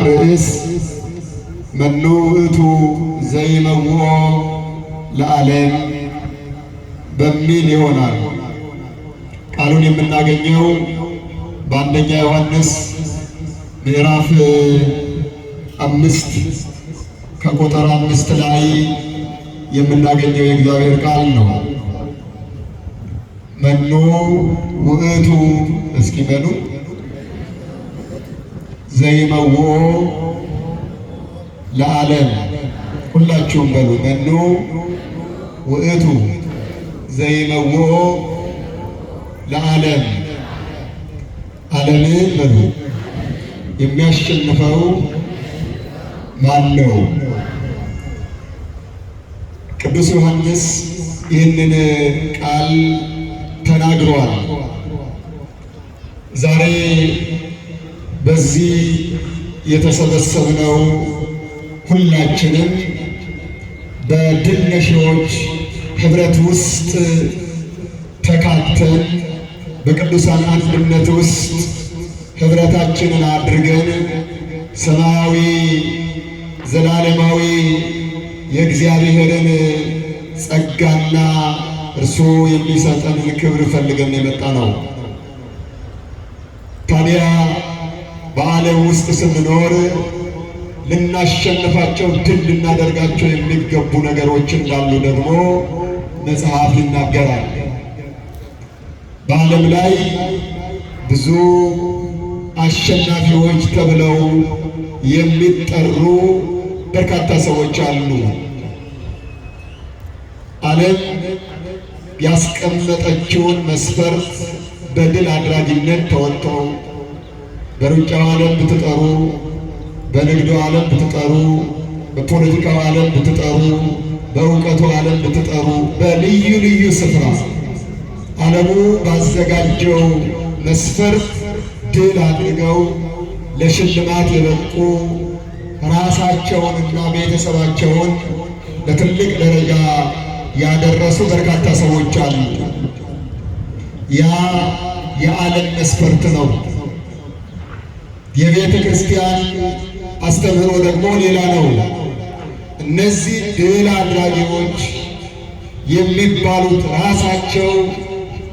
ርዕስ መኑ ውእቱ ዘይመውኦ ለዓለም በሚል ይሆናል። ቃሉን የምናገኘው በአንደኛ ዮሐንስ ምዕራፍ 5 ከቁጥር 5 ላይ የምናገኘው የእግዚአብሔር ቃል ነው። መኑ ውእቱ እስኪ በሉ ዘይመውኦ ለዓለም ሁላችሁም በሉ መኑ ውእቱ ዘይመውኦ ለዓለም ዓለምን በሉ የሚያሸንፈው ማን ነው? ቅዱስ ዮሐንስ ይህንን ቃል ተናግሯል። ዛሬ በዚህ የተሰበሰብነው ሁላችንም በድል ነሺዎች ኅብረት ውስጥ ተካተን በቅዱሳን አንድነት ውስጥ ኅብረታችንን አድርገን ሰማያዊ ዘላለማዊ የእግዚአብሔርን ጸጋና እርሱ የሚሰጠንን ክብር ፈልገን የመጣ ነው። ታዲያ በዓለም ውስጥ ስንኖር ልናሸንፋቸው ድል ልናደርጋቸው የሚገቡ ነገሮች እንዳሉ ደግሞ መጽሐፍ ይናገራል። በዓለም ላይ ብዙ አሸናፊዎች ተብለው የሚጠሩ በርካታ ሰዎች አሉ። ዓለም ያስቀመጠችውን መስፈርት በድል አድራጊነት ተወጥተው በሩጫው ዓለም ብትጠሩ፣ በንግዱ ዓለም ብትጠሩ፣ በፖለቲካው ዓለም ብትጠሩ፣ በእውቀቱ ዓለም ብትጠሩ፣ በልዩ ልዩ ስፍራ ዓለሙ ባዘጋጀው መስፈርት ድል አድርገው ለሽልማት የበቁ ራሳቸውንና ቤተሰባቸውን ለትልቅ ደረጃ ያደረሱ በርካታ ሰዎች አሉ። ያ የዓለም መስፈርት ነው። የቤተ ክርስቲያን አስተምህሮ ደግሞ ሌላ ነው። እነዚህ ድል አድራጊዎች የሚባሉት ራሳቸው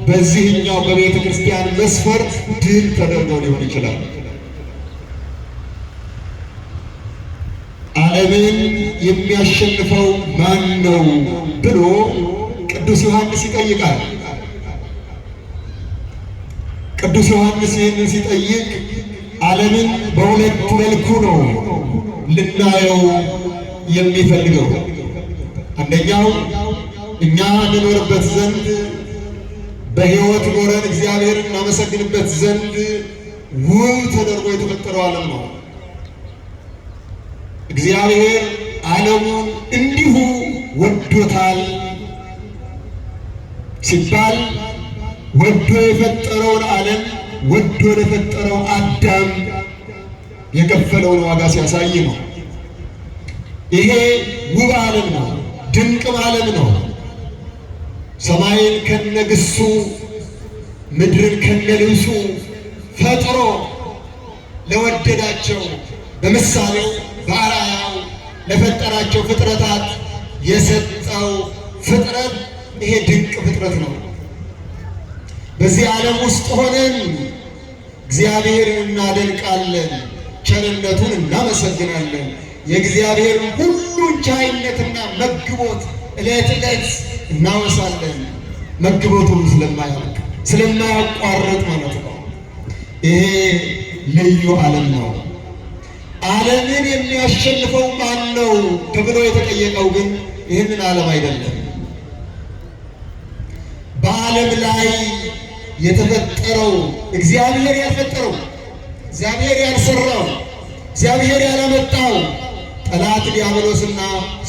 በዚህኛው በቤተ ክርስቲያን መስፈርት ድል ተደርገው ሊሆን ይችላል። ዓለምን የሚያሸንፈው ማን ነው ብሎ ቅዱስ ዮሐንስ ይጠይቃል። ቅዱስ ዮሐንስ ይህንን ሲጠይቅ ዓለምን በሁለት መልኩ ነው ልናየው የሚፈልገው። አንደኛው እኛ እንኖርበት ዘንድ በሕይወት ኖረን እግዚአብሔርን እናመሰግንበት ዘንድ ውብ ተደርጎ የተፈጠረው ዓለም ነው። እግዚአብሔር ዓለሙን እንዲሁ ወዶታል ሲባል ወዶ የፈጠረውን ዓለም ወዶ ለፈጠረው አዳም የከፈለውን ዋጋ ሲያሳይ ነው። ይሄ ውብ ዓለም ነው፣ ድንቅም ዓለም ነው። ሰማይን ከነግሱ ምድርን ከነልብሱ ፈጥሮ ለወደዳቸው በምሳሌው በአርአያው ለፈጠራቸው ፍጥረታት የሰጠው ፍጥረት ይሄ ድንቅ ፍጥረት ነው። በዚህ ዓለም ውስጥ ሆነን እግዚአብሔርን እናደንቃለን፣ ቸርነቱን እናመሰግናለን። የእግዚአብሔርን ሁሉን ቻይነትና መግቦት ዕለት ዕለት እናወሳለን። መግቦቱን ስለማያልቅ ስለማያቋርጥ ማለት ነው። ይሄ ልዩ ዓለም ነው። ዓለምን የሚያሸንፈው ማን ነው ተብሎ የተጠየቀው ግን ይህንን ዓለም አይደለም። በዓለም ላይ የተፈጠረው እግዚአብሔር ያልፈጠረው፣ እግዚአብሔር ያልሰራው፣ እግዚአብሔር ያላመጣው ጠላት ዲያብሎስና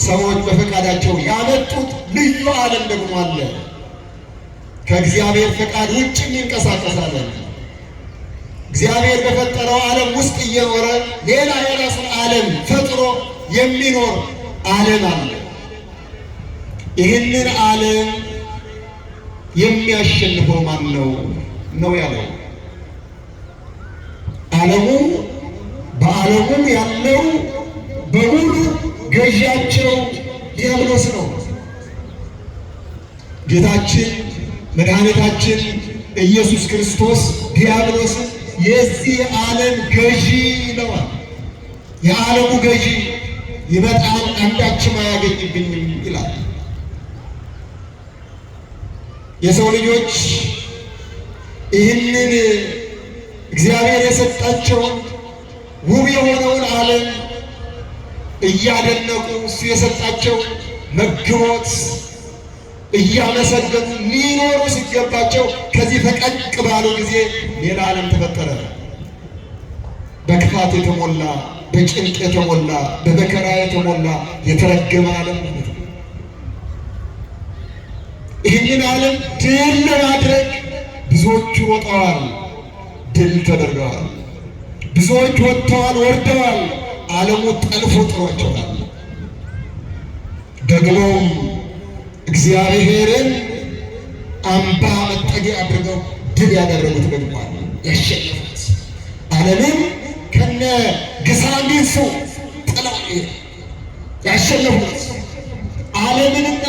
ሰዎች በፈቃዳቸው ያመጡት ልዩ ዓለም ደግሞ አለ። ከእግዚአብሔር ፈቃድ ውጭ ይንቀሳቀሳለን። እግዚአብሔር በፈጠረው ዓለም ውስጥ እየኖረ ሌላ የራሱን ዓለም ፈጥሮ የሚኖር ዓለም አለ። ይህንን ዓለም የሚያሸንፈው ማን ነው ነው ያለው። ዓለሙ በዓለሙም ያለው በሙሉ ገዢያቸው ዲያብሎስ ነው። ጌታችን መድኃኒታችን ኢየሱስ ክርስቶስ ዲያብሎስን የዚህ ዓለም ገዢ ነዋል። የዓለሙ ገዢ ይመጣል፣ አንዳችም አያገኝብኝም ይላል። የሰው ልጆች ይህንን እግዚአብሔር የሰጣቸውን ውብ የሆነውን ዓለም እያደነቁ እሱ የሰጣቸው መግቦት እያመሰገኑ ሊኖሩ ሲገባቸው ከዚህ ፈቀቅ ባሉ ጊዜ ሌላ ዓለም ተፈጠረ። በክፋት የተሞላ በጭንቅ የተሞላ በመከራ የተሞላ የተረገመ ዓለም ማለት ነው። ይህንን ዓለም ድል ለማድረግ ብዙዎቹ ሮጠዋል፣ ድል ተደርገዋል። ብዙዎች ወጥተዋል፣ ወርደዋል። ዓለሙ ጠልፎ ጥሏቸዋል። ደግሞም እግዚአብሔርን አምባ መጠጊያ አድርገው ድል ያደረጉት ደግሞ ያሸነፉት ዓለምን ከነ ግሳንግሱ ጥለው ያሸነፉት ዓለምንና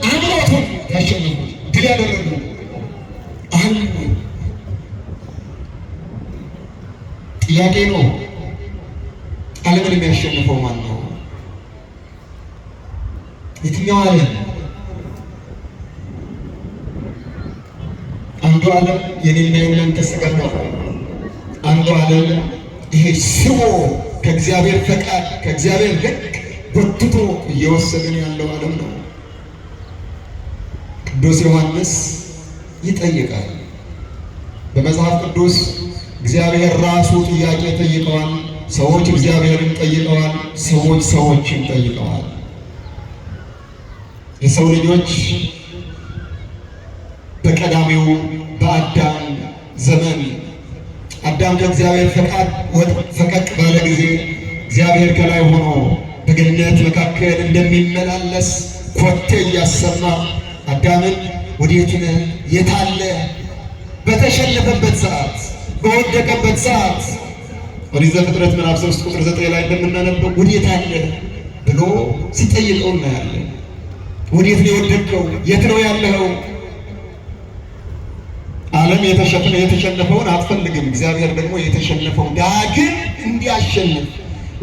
አምሮቱን ያሸነፉት ድል ያደረጉ አሉ። ጥያቄ ነው፣ ዓለምን የሚያሸንፈው ማን ነው? የትኛው ዓለም? አንዱ ዓለም የኔና የእናንተ ሥጋ ነው። አንዱ ዓለም ይሄ ስቦ ከእግዚአብሔር ፈቃድ ከእግዚአብሔር ሕግ ጎትቶ እየወሰደን ያለው ዓለም ነው። ቅዱስ ዮሐንስ ይጠይቃል። በመጽሐፍ ቅዱስ እግዚአብሔር ራሱ ጥያቄ ጠይቀዋል። ሰዎች እግዚአብሔርን ጠይቀዋል። ሰዎች ሰዎችን ጠይቀዋል። የሰው ልጆች በቀዳሚው በአዳም ዘመን አዳም ከእግዚአብሔር ፈቀቅ ባለ ጊዜ እግዚአብሔር ከላይ ሆኖ በገነት መካከል እንደሚመላለስ ኮቴ እያሰማ አዳምን ወዴት ነህ? የት አለ? በተሸነፈበት ሰዓት በወደቀበት ሰዓት ኦሪት ዘፍጥረት ምዕራፍ 3 ቁጥር 9 ላይ እንደምናነበው ወዴት አለ ብሎ ሲጠይቀው እናያለን። ወዴት ነው የወደቅከው? የት ነው ያለኸው? ዓለም የተሸነፈውን አትፈልግም። እግዚአብሔር ደግሞ የተሸነፈውን ዳግም እንዲያሸንፍ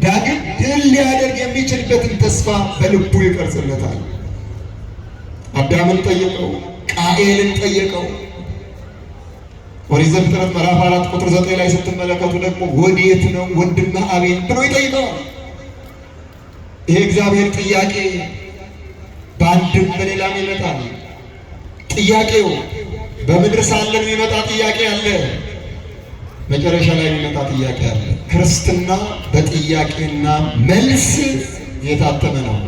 ዳግም ድል ሊያደርግ የሚችልበትን ተስፋ በልቡ ይቀርጽለታል። አዳምን ጠየቀው፣ ቃኤልን ጠየቀው። ኦሪት ዘፍጥረት ምዕራፍ 4 ቁጥር 9 ላይ ስትመለከቱ ደግሞ ወዴት ነው ወንድምህ አቤል ብሎ ይጠይቀዋል። ይሄ እግዚአብሔር ጥያቄ በአንድም በሌላም ይመጣል። ጥያቄው በምድር ሳለን የሚመጣ ጥያቄ አለ፣ መጨረሻ ላይ የሚመጣ ጥያቄ አለ። ክርስትና በጥያቄና መልስ የታተመ ነው።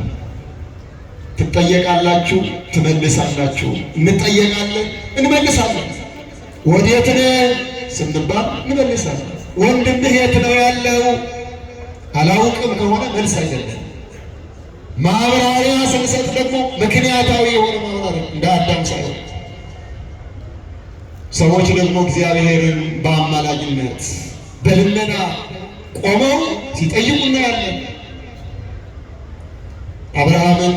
ትጠየቃላችሁ፣ ትመልሳላችሁ። እንጠየቃለን፣ እንመልሳለን። ወዴት ነህ ስንባል እንመልሳለን። ወንድምህ የት ነው ያለው? አላውቅም ከሆነ መልስ አይደለም። ማብራሪያ ስንሰጥ ደግሞ ምክንያታዊ የሆነ ማብራሪያ እንደ አዳም ሳይሆን ሰዎች ደግሞ እግዚአብሔርን በአማላጅነት በልመና ቆመው ሲጠይቁ እናያለን። አብርሃምን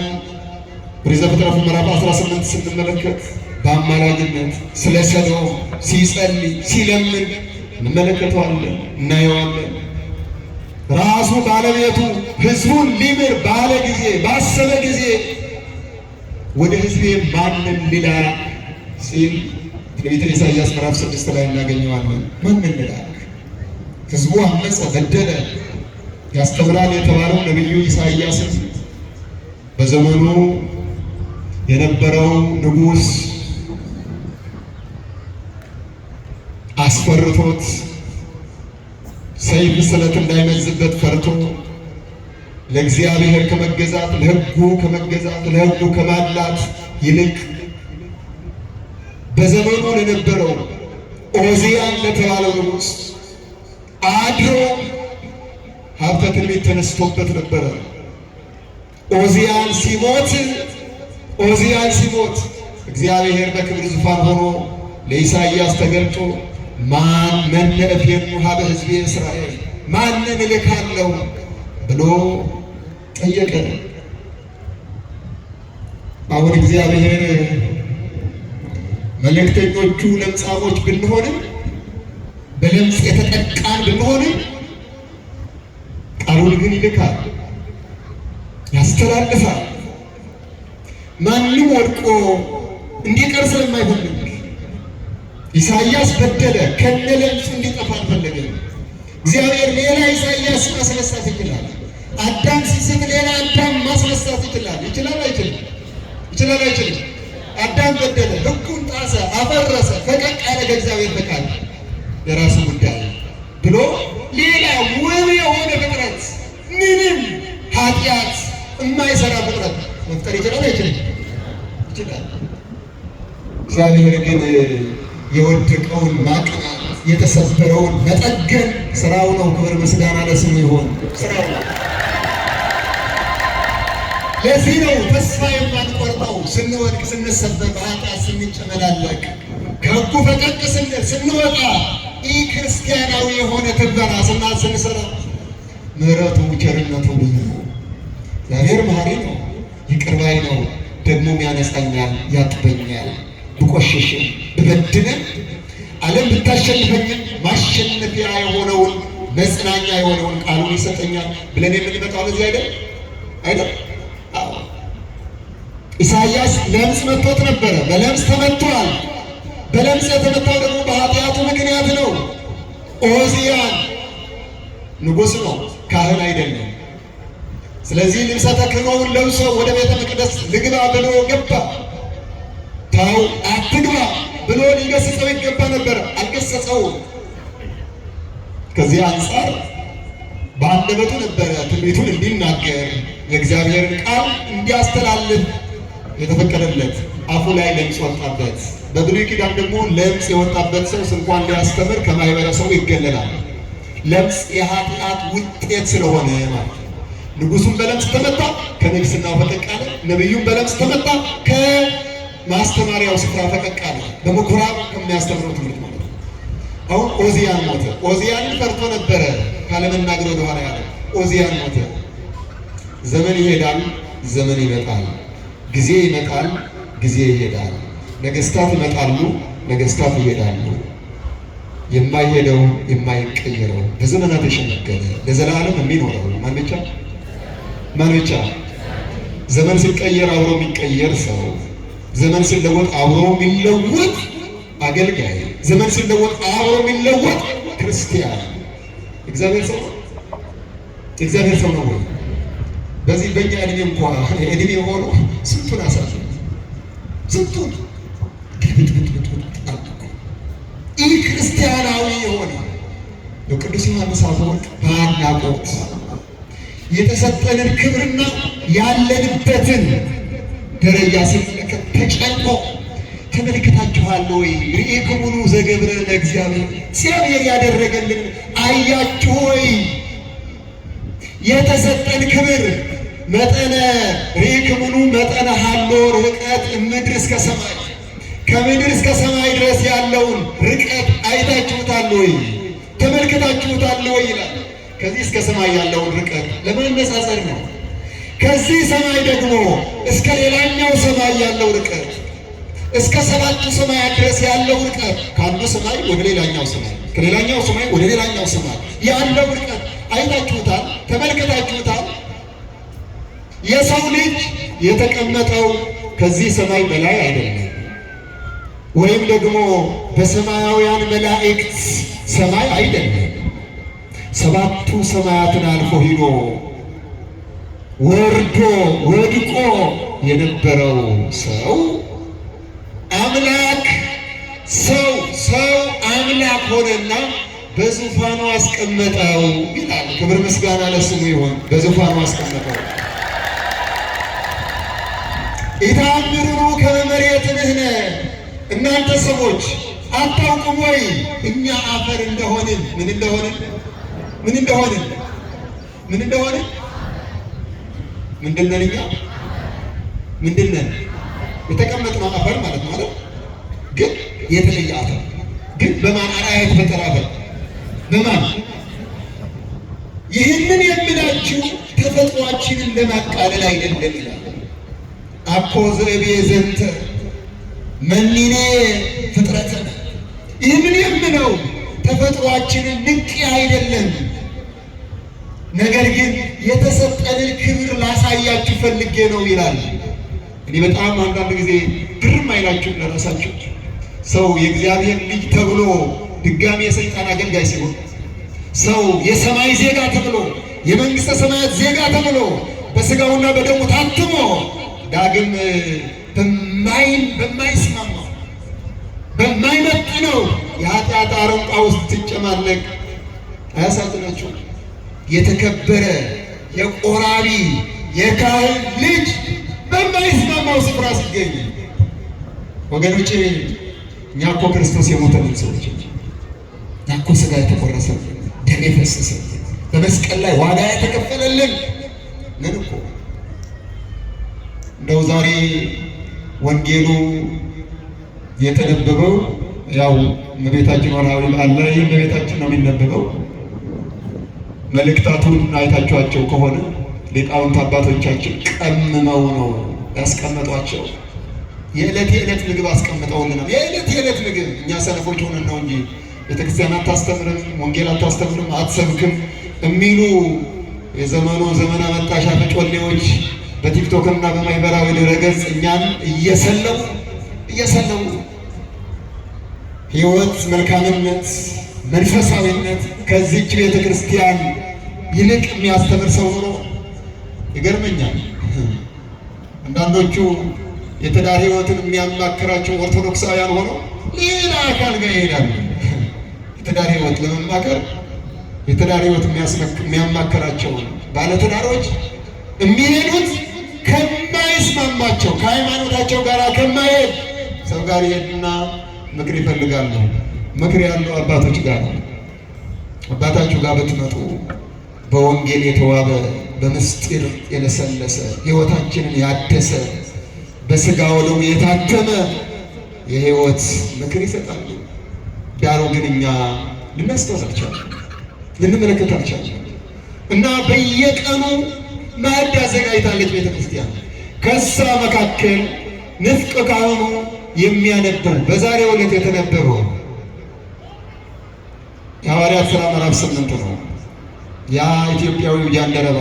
ኦሪት ዘፍጥረት ምዕራፍ 18 ስንመለከት በአማላጅነት ስለ ሰዶም ሲጸልይ ሲለምን እንመለከተዋለን፣ እናየዋለን። ራሱ ባለቤቱ ሕዝቡን ሊምር ባለ ጊዜ ባሰበ ጊዜ ወደ ሕዝቤ ማንን ልላክ ሲል ትንቢተ ኢሳይያስ ምዕራፍ 6 ላይ እናገኘዋለን። ማንን ልላክ? ሕዝቡ አመፀ፣ በደለ። ያስተምራል የተባለው ነቢዩ ኢሳይያስን በዘመኑ የነበረው ንጉሥ አስፈርቶት ሰይፍ ስለት እንዳይመዝበት ፈርቶ ለእግዚአብሔር ከመገዛት ለሕጉ ከመገዛት ለሕጉ ከማድላት ይልቅ በዘመኑ ለነበረው ኦዚያን ለተባለው ንጉሥ አድሮ ሀብተ ትንቢት ተነስቶበት ነበረ። ኦዚያን ሲሞት እግዚአብሔር በክብር ዙፋን ሆኖ ለኢሳይያስ ተገልጦ ማን መነ እፌኑ ሀበ ሕዝቤ እስራኤል ማንን እልካለሁ ብሎ ጠየቀ። አሁን እግዚአብሔር መልእክተኞቹ ለምጻሞች ብንሆንም በለምጽ የተጠቃን ብንሆንም ቃሉን ግን ይልካል፣ ያስተላልፋል። ማንም ወድቆ እንዲቀር ስለማይፈልግ ኢሳይያስ በደለ፣ ከነ ለምጹ እንዲጠፋ አልፈለገም። እግዚአብሔር ሌላ ኢሳይያስ ማስነሳት ይችላል። አዳም ሲስት ሌላ አዳም ማስነሳት ይችላል። ይችላል አይችልም? ይችላል አይችልም? አዳም በደለ፣ ሕጉን ጣሰ፣ አፈረሰ፣ ፈቀቅ ያለ ከእግዚአብሔር ፈቃድ የራሱ ጉዳይ ብሎ ሌላ ውብ የሆነ ፍጥረት ምንም ኃጢአት የማይሰራ ፍጥረት መፍጠር ይችላል አይችልም? ይችላል። እግዚአብሔር ግን የወደቀውን ማቅናት የተሰበረውን መጠገን ስራው ነው። ክብር ምስጋና ለስሙ ይሁን። ስራው ነው። ለዚህ ነው ተስፋ የማንቆርጠው። ስንወድቅ፣ ስንሰበር፣ በኃጢአት ስንጨመላለቅ፣ ከሕጉ ፈቀቅ ስንል፣ ስንወጣ ይህ ክርስቲያናዊ የሆነ ትግበራ ስንሰራ ምሕረቱ ቸርነቱ ብዙ ነው። እግዚአብሔር መሐሪ ነው፣ ይቅር ባይ ነው። ደግሞም ያነጻኛል፣ ያጥበኛል። ብቆሽሽም ብበድልም ዓለም ብታሸንፈኝም ማሸነፊያ የሆነውን መጽናኛ የሆነውን ቃሉን ይሰጠኛል ብለን የምንመጣው ለዚህ አይደል? ኢሳይያስ ለምጽ መጥቶት ነበረ። በለምጽ ተመቷል። በለምጽ የተመታው ደግሞ በኃጢአቱ ምክንያት ነው። ኦዚያን ንጉሥ ነው፣ ካህን አይደለም። ስለዚህ ልብሰ ተክህኖውን ለብሶ ወደ ቤተ መቅደስ ልግባ ብሎ ገባ። ታው አትግባ ብሎ ሊገስጸው ይገባ ነበር፣ አልገሰጸውም። ከዚህ አንጻር በአንደበቱ ነበረ ትንቢቱን እንዲናገር የእግዚአብሔርን ቃል እንዲያስተላልፍ የተፈቀደለት። አፉ ላይ ለምጽ ወጣበት። በብሉይ ኪዳን ደግሞ ለምጽ የወጣበት ሰው እንኳን ሊያስተምር ከማህበረሰቡ ይገለላል። ለምጽ የኃጢአት ውጤት ስለሆነ ማለት ነው። ንጉሱም በለምጽ ተመታ፣ ከንግስናው ፈቀቅ አለ። ነቢዩም በለምጽ ተመታ፣ ከማስተማሪያው ስፍራ ፈቀቅ አለ። በምኩራብ ከሚያስተምረው ትምህርት ማለት ነው። አሁን ኦዚያን ሞተ። ኦዚያንን ፈርቶ ነበረ ካለመናገር ወደኋላ ያለ። ኦዚያን ሞተ። ዘመን ይሄዳል፣ ዘመን ይመጣል። ጊዜ ይመጣል፣ ጊዜ ይሄዳል። ነገስታት ይመጣሉ፣ ነገስታት ይሄዳሉ። የማይሄደው የማይቀየረው በዘመናት የሸመገለ ለዘላለም የሚኖረው ማን ብቻ? ማን ብቻ? ዘመን ሲቀየር አብሮ የሚቀየር ሰው፣ ዘመን ሲለወጥ አብሮ የሚለወጥ አገልጋይ፣ ዘመን ሲለወጥ አብሮ የሚለወጥ ክርስቲያን እግዚአብሔር ሰው ነው። እግዚአብሔር ሰው ነው ወይ? በዚህ በእኛ እድሜ እንኳን እድሜ ሆኖ ስንቱን አሳዘ፣ ስንቱን ይህ ክርስቲያናዊ የሆነ በቅዱስ ዮሐንስ አፈወርቅ በአድናቆት የተሰጠንን ክብርና ያለንበትን ደረጃ ሲመለከት ተጨንቆ ተመልክታችኋል ወይ? ርኢክሙኑ ዘገብረ ለእግዚአብሔር፣ እግዚአብሔር ያደረገልን አያችሁ ወይ? የተሰጠን ክብር መጠነ ርኢክሙኑ መጠነ ሀሎ ርቀት ምድር እስከ ሰማይ፣ ከምድር እስከ ሰማይ ድረስ ያለውን ርቀት አይታችሁታል ወይ? ተመልክታችሁታል ወይ ይላል። ከዚህ እስከ ሰማይ ያለውን ርቀት ለማነጻጸር ነው። ከዚህ ሰማይ ደግሞ እስከ ሌላኛው ሰማይ ያለው ርቀት፣ እስከ ሰባቱ ሰማያት ድረስ ያለው ርቀት፣ ከአንዱ ሰማይ ወደ ሌላኛው ሰማይ፣ ከሌላኛው ሰማይ ወደ ሌላኛው ሰማይ ያለው ርቀት አይታችሁታል፣ ተመልክታችሁታል። የሰው ልጅ የተቀመጠው ከዚህ ሰማይ በላይ አይደለም፣ ወይም ደግሞ በሰማያውያን መላእክት ሰማይ አይደለም። ሰባቱ ሰማያትን አልፎ ሂዶ ወርዶ ወድቆ የነበረው ሰው አምላክ ሰው አምላክ ሆነና በዙፋኑ አስቀመጠው ይላል። ክብር ምስጋና ለስሙ ይሁን። በዙፋኑ አስቀመጠው። ኢታምሩ ከመሬት ንሕነ፣ እናንተ ሰዎች አታውቁም ወይ እኛ አፈር እንደሆንን? ምን እንደሆንን? ምንድን ነን እኛ? ምንድን ነን? የተቀመጥነው አፈር ማለት ነው አይደል? ግን የተለየ አፈር፣ ግን በማን አርአያ የተፈጠረ አፈር? በማን ይህንን የምላችሁ ተፈጥሯችንን ለማቃለል አይደለም ይላል። አኮ ዘእቤ ዘንተ መኒኔ ፍጥረተነ። ይህንን የምለው ተፈጥሯችንን ንቄ አይደለም፣ ነገር ግን የተሰጠንን ክብር ላሳያችሁ ፈልጌ ነው ይላል። እኔ በጣም አንዳንድ ጊዜ ግርም አይላችሁ ለራሳችሁ ሰው የእግዚአብሔር ልጅ ተብሎ ድጋሚ የሰይጣን አገልጋይ ሲሆን፣ ሰው የሰማይ ዜጋ ተብሎ የመንግስተ ሰማያት ዜጋ ተብሎ በስጋውና በደሙ ታትሞ ዳግም በማይስማማው በማይመጥነው የኃጢአት አረንቋ ውስጥ ትጨማለቅ አያሳዝናችሁ? የተከበረ የቆራቢ የካህን ልጅ በማይስማማው ስፍራ ሲገኝ፣ ወገኖቼ እኛ እኮ ክርስቶስ የሞተልን ሰዎች፣ እኛ እኮ ስጋ የተቆረሰልን ደም የፈሰሰልን በመስቀል ላይ ዋጋ የተከፈለልን ምን እኮ እንደው ዛሬ ወንጌሉ የተነበበው ያው እመቤታችን ወርሃዊ በዓል ላይ እመቤታችን ነው የሚነበበው። መልእክታቱን አይታችኋቸው ከሆነ ሊቃውንት አባቶቻችን ቀምመው ነው ያስቀመጧቸው። የዕለት ምግብ አስቀምጠውልናል። የዕለት ምግብ እኛ ሰነፎች ሆነን ነው እንጂ ቤተክርስቲያን አታስተምርም፣ ወንጌል አታስተምርም፣ አትሰብክም የሚሉ የዘመኑ ዘመን አመጣሽ አፈጮሌዎች በቲክቶክ እና በማህበራዊ ድረገጽ እኛን እየሰለሙ ሕይወት፣ መልካምነት፣ መንፈሳዊነት ከዚህች ቤተ ክርስቲያን ይልቅ የሚያስተምር ሰው ሆኖ ይገርመኛል። አንዳንዶቹ የትዳር ሕይወትን የሚያማክራቸው ኦርቶዶክሳውያን ሆነው ሌላ አካል ጋር ይሄዳሉ። የትዳር ሕይወት ለመማከር የትዳር ሕይወት የሚያማክራቸው ባለትዳሮች የሚሄዱት ከማይስማማቸው ከሃይማኖታቸው ጋር ከማይሄድ ሰው ጋር ይሄድና ምክር ይፈልጋሉ። ምክር ያለው አባቶች ጋር ነው። አባታችሁ ጋር ብትመጡ በወንጌል የተዋበ በምስጢር የለሰለሰ ሕይወታችንን ያደሰ በስጋው ደሙ የታተመ የሕይወት ምክር ይሰጣሉ። ዳሩ ግን እኛ ልናስተውል አልቻልንም፣ ልንመለከት አልቻልንም። እና በየቀኑ ማዕድ አዘጋጅታለች ቤተ ክርስቲያን። ከሳ መካከል ንፍቅ ካህኑ የሚያነበው በዛሬው ዕለት የተነበበው የሐዋርያት ሥራ ምዕራፍ 8 ነው። ያ ኢትዮጵያዊው ጃንደረባ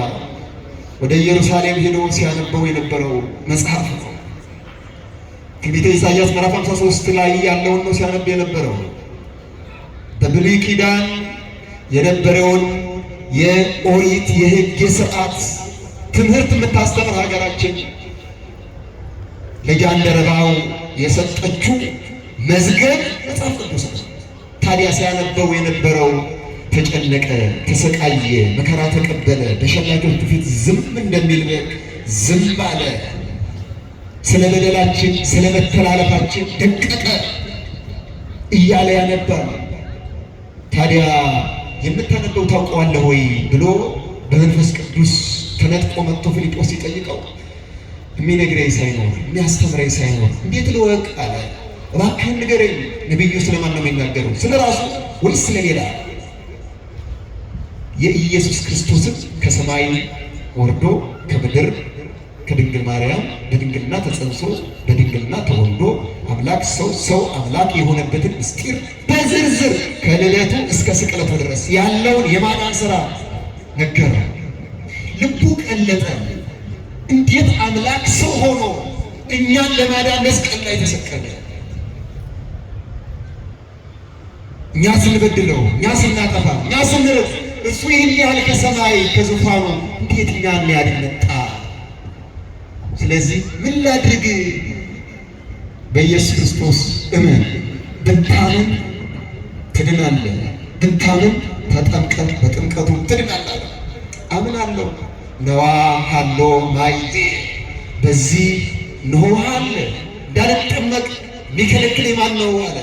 ወደ ኢየሩሳሌም ሄዶ ሲያነበው የነበረው መጽሐፍ ነው። ትንቢተ ኢሳይያስ ምዕራፍ 53 ላይ ያለውን ነው ሲያነብ የነበረው። በብሉይ ኪዳን የነበረውን የኦሪት የሕግ የሥርዓት ትምህርት የምታስተምር ሀገራችን ለጃንደረባው የሰጠችው መዝገብ መጽሐፍ ቅዱስ ነው። ታዲያ ሲያነበው የነበረው ተጨነቀ፣ ተሰቃየ፣ መከራ ተቀበለ፣ በሸላቾቹ ፊት ዝም እንደሚል ዝም አለ። ስለ በደላችን ስለ መተላለፋችን ደቀቀ እያለ ያነባል። ታዲያ የምታነበው ታውቀዋለህ ወይ ብሎ በመንፈስ ቅዱስ ተነጥቆ መጥቶ ፊልጶስ ሲጠይቀው የሚነግረኝ ሳይኖር የሚያስተምረኝ ሳይኖር እንዴት ልወቅ አለ። እባክህን ንገረኝ። ነቢዩ ስለማን ነው የሚናገረው? ስለ ራሱ ወይስ ስለሌላ? የኢየሱስ ክርስቶስን ከሰማይ ወርዶ ከምድር ከድንግል ማርያም በድንግልና ተጸንሶ በድንግልና ተወልዶ አምላክ ሰው ሰው አምላክ የሆነበትን ምስጢር በዝርዝር ከልደቱ እስከ ስቅለቱ ድረስ ያለውን የማዳን ሥራ ነገረ። ልቡ ቀለጠ። እንዴት አምላክ ሰው ሆኖ እኛን ለማዳን መስቀል ላይ ተሰቀለ? እኛ ስንበድለው፣ እኛ ስናጠፋ፣ እኛ ስንርቅ እሱ ይህን ያህል ከሰማይ ከዙፋኑ እንዴት እኛን ሊያድን መጣ? ስለዚህ ምን ላድርግ? በኢየሱስ ክርስቶስ እመን፣ ብታምን ትድናለህ። ብታምን ተጠምቀህ በጥምቀቱ ትድናለህ። አምናለሁ። ነዋ ሀሎ ማይቴ በዚህ እንሆሃለ እንዳልጠመቅ የሚከለክል ማን ነው አለ።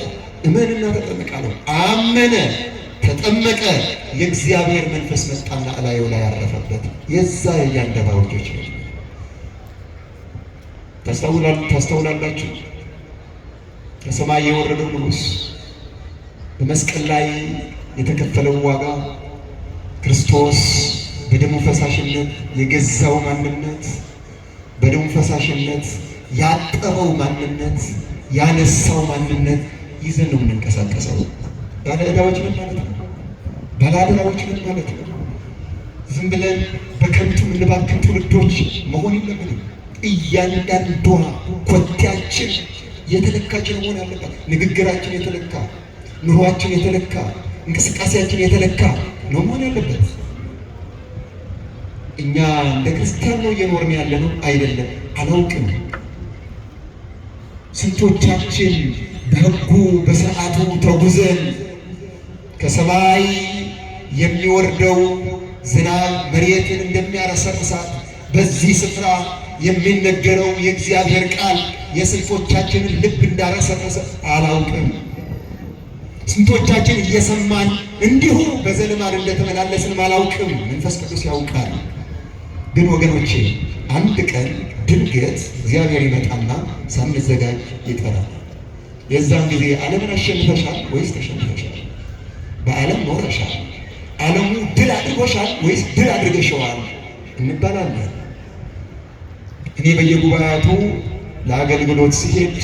እመንና ተጠመቅ አለው። አመነ፣ ተጠመቀ። የእግዚአብሔር መንፈስ መጣና እላዩ ላይ ያረፈበት የዛ የጃንደረባው ልጆች ነው። ታስተውላላችሁ? ከሰማይ የወረደው ንጉሥ በመስቀል ላይ የተከፈለው ዋጋ ክርስቶስ በደሙ ፈሳሽነት የገዛው ማንነት፣ በደሙ ፈሳሽነት ያጠበው ማንነት፣ ያነሳው ማንነት ይዘን ነው የምንንቀሳቀሰው። ባለ ዕዳዎች ምን ማለት ነው? ባለ አደራዎች ምን ማለት ነው? ዝም ብለን በከንቱ የምንባክን ትውልዶች መሆን የለብንም። እያንዳንዷ ኮቴያችን የተለካች መሆን አለባት። ንግግራችን የተለካ፣ ኑሯችን የተለካ፣ እንቅስቃሴያችን የተለካ ነው መሆን ያለበት። እኛ እንደ ክርስቲያን ነው እየኖርን ያለ ነው አይደለም አላውቅም። ስንቶቻችን በሕጉ በሥርዓቱ ተጉዘን ከሰማይ የሚወርደው ዝናብ መሬትን እንደሚያረሰርሳት በዚህ ስፍራ የሚነገረው የእግዚአብሔር ቃል የስንቶቻችንን ልብ እንዳረሰረሰ አላውቅም። ስንቶቻችን እየሰማን እንዲሁ በዘልማድ እንደተመላለስንም አላውቅም። መንፈስ ቅዱስ ያውቃል። ግን ወገኖቼ አንድ ቀን ድንገት እግዚአብሔር ይመጣና ሳንዘጋጅ ይጠራል። የዛን ጊዜ ዓለምን አሸንፈሻል ወይስ ተሸንፈሻል? በዓለም ኖረሻል፣ ዓለሙ ድል አድርጎሻል ወይስ ድል አድርገሽዋል እንባላለን። እኔ በየጉባኤያቱ ለአገልግሎት ሲሄድ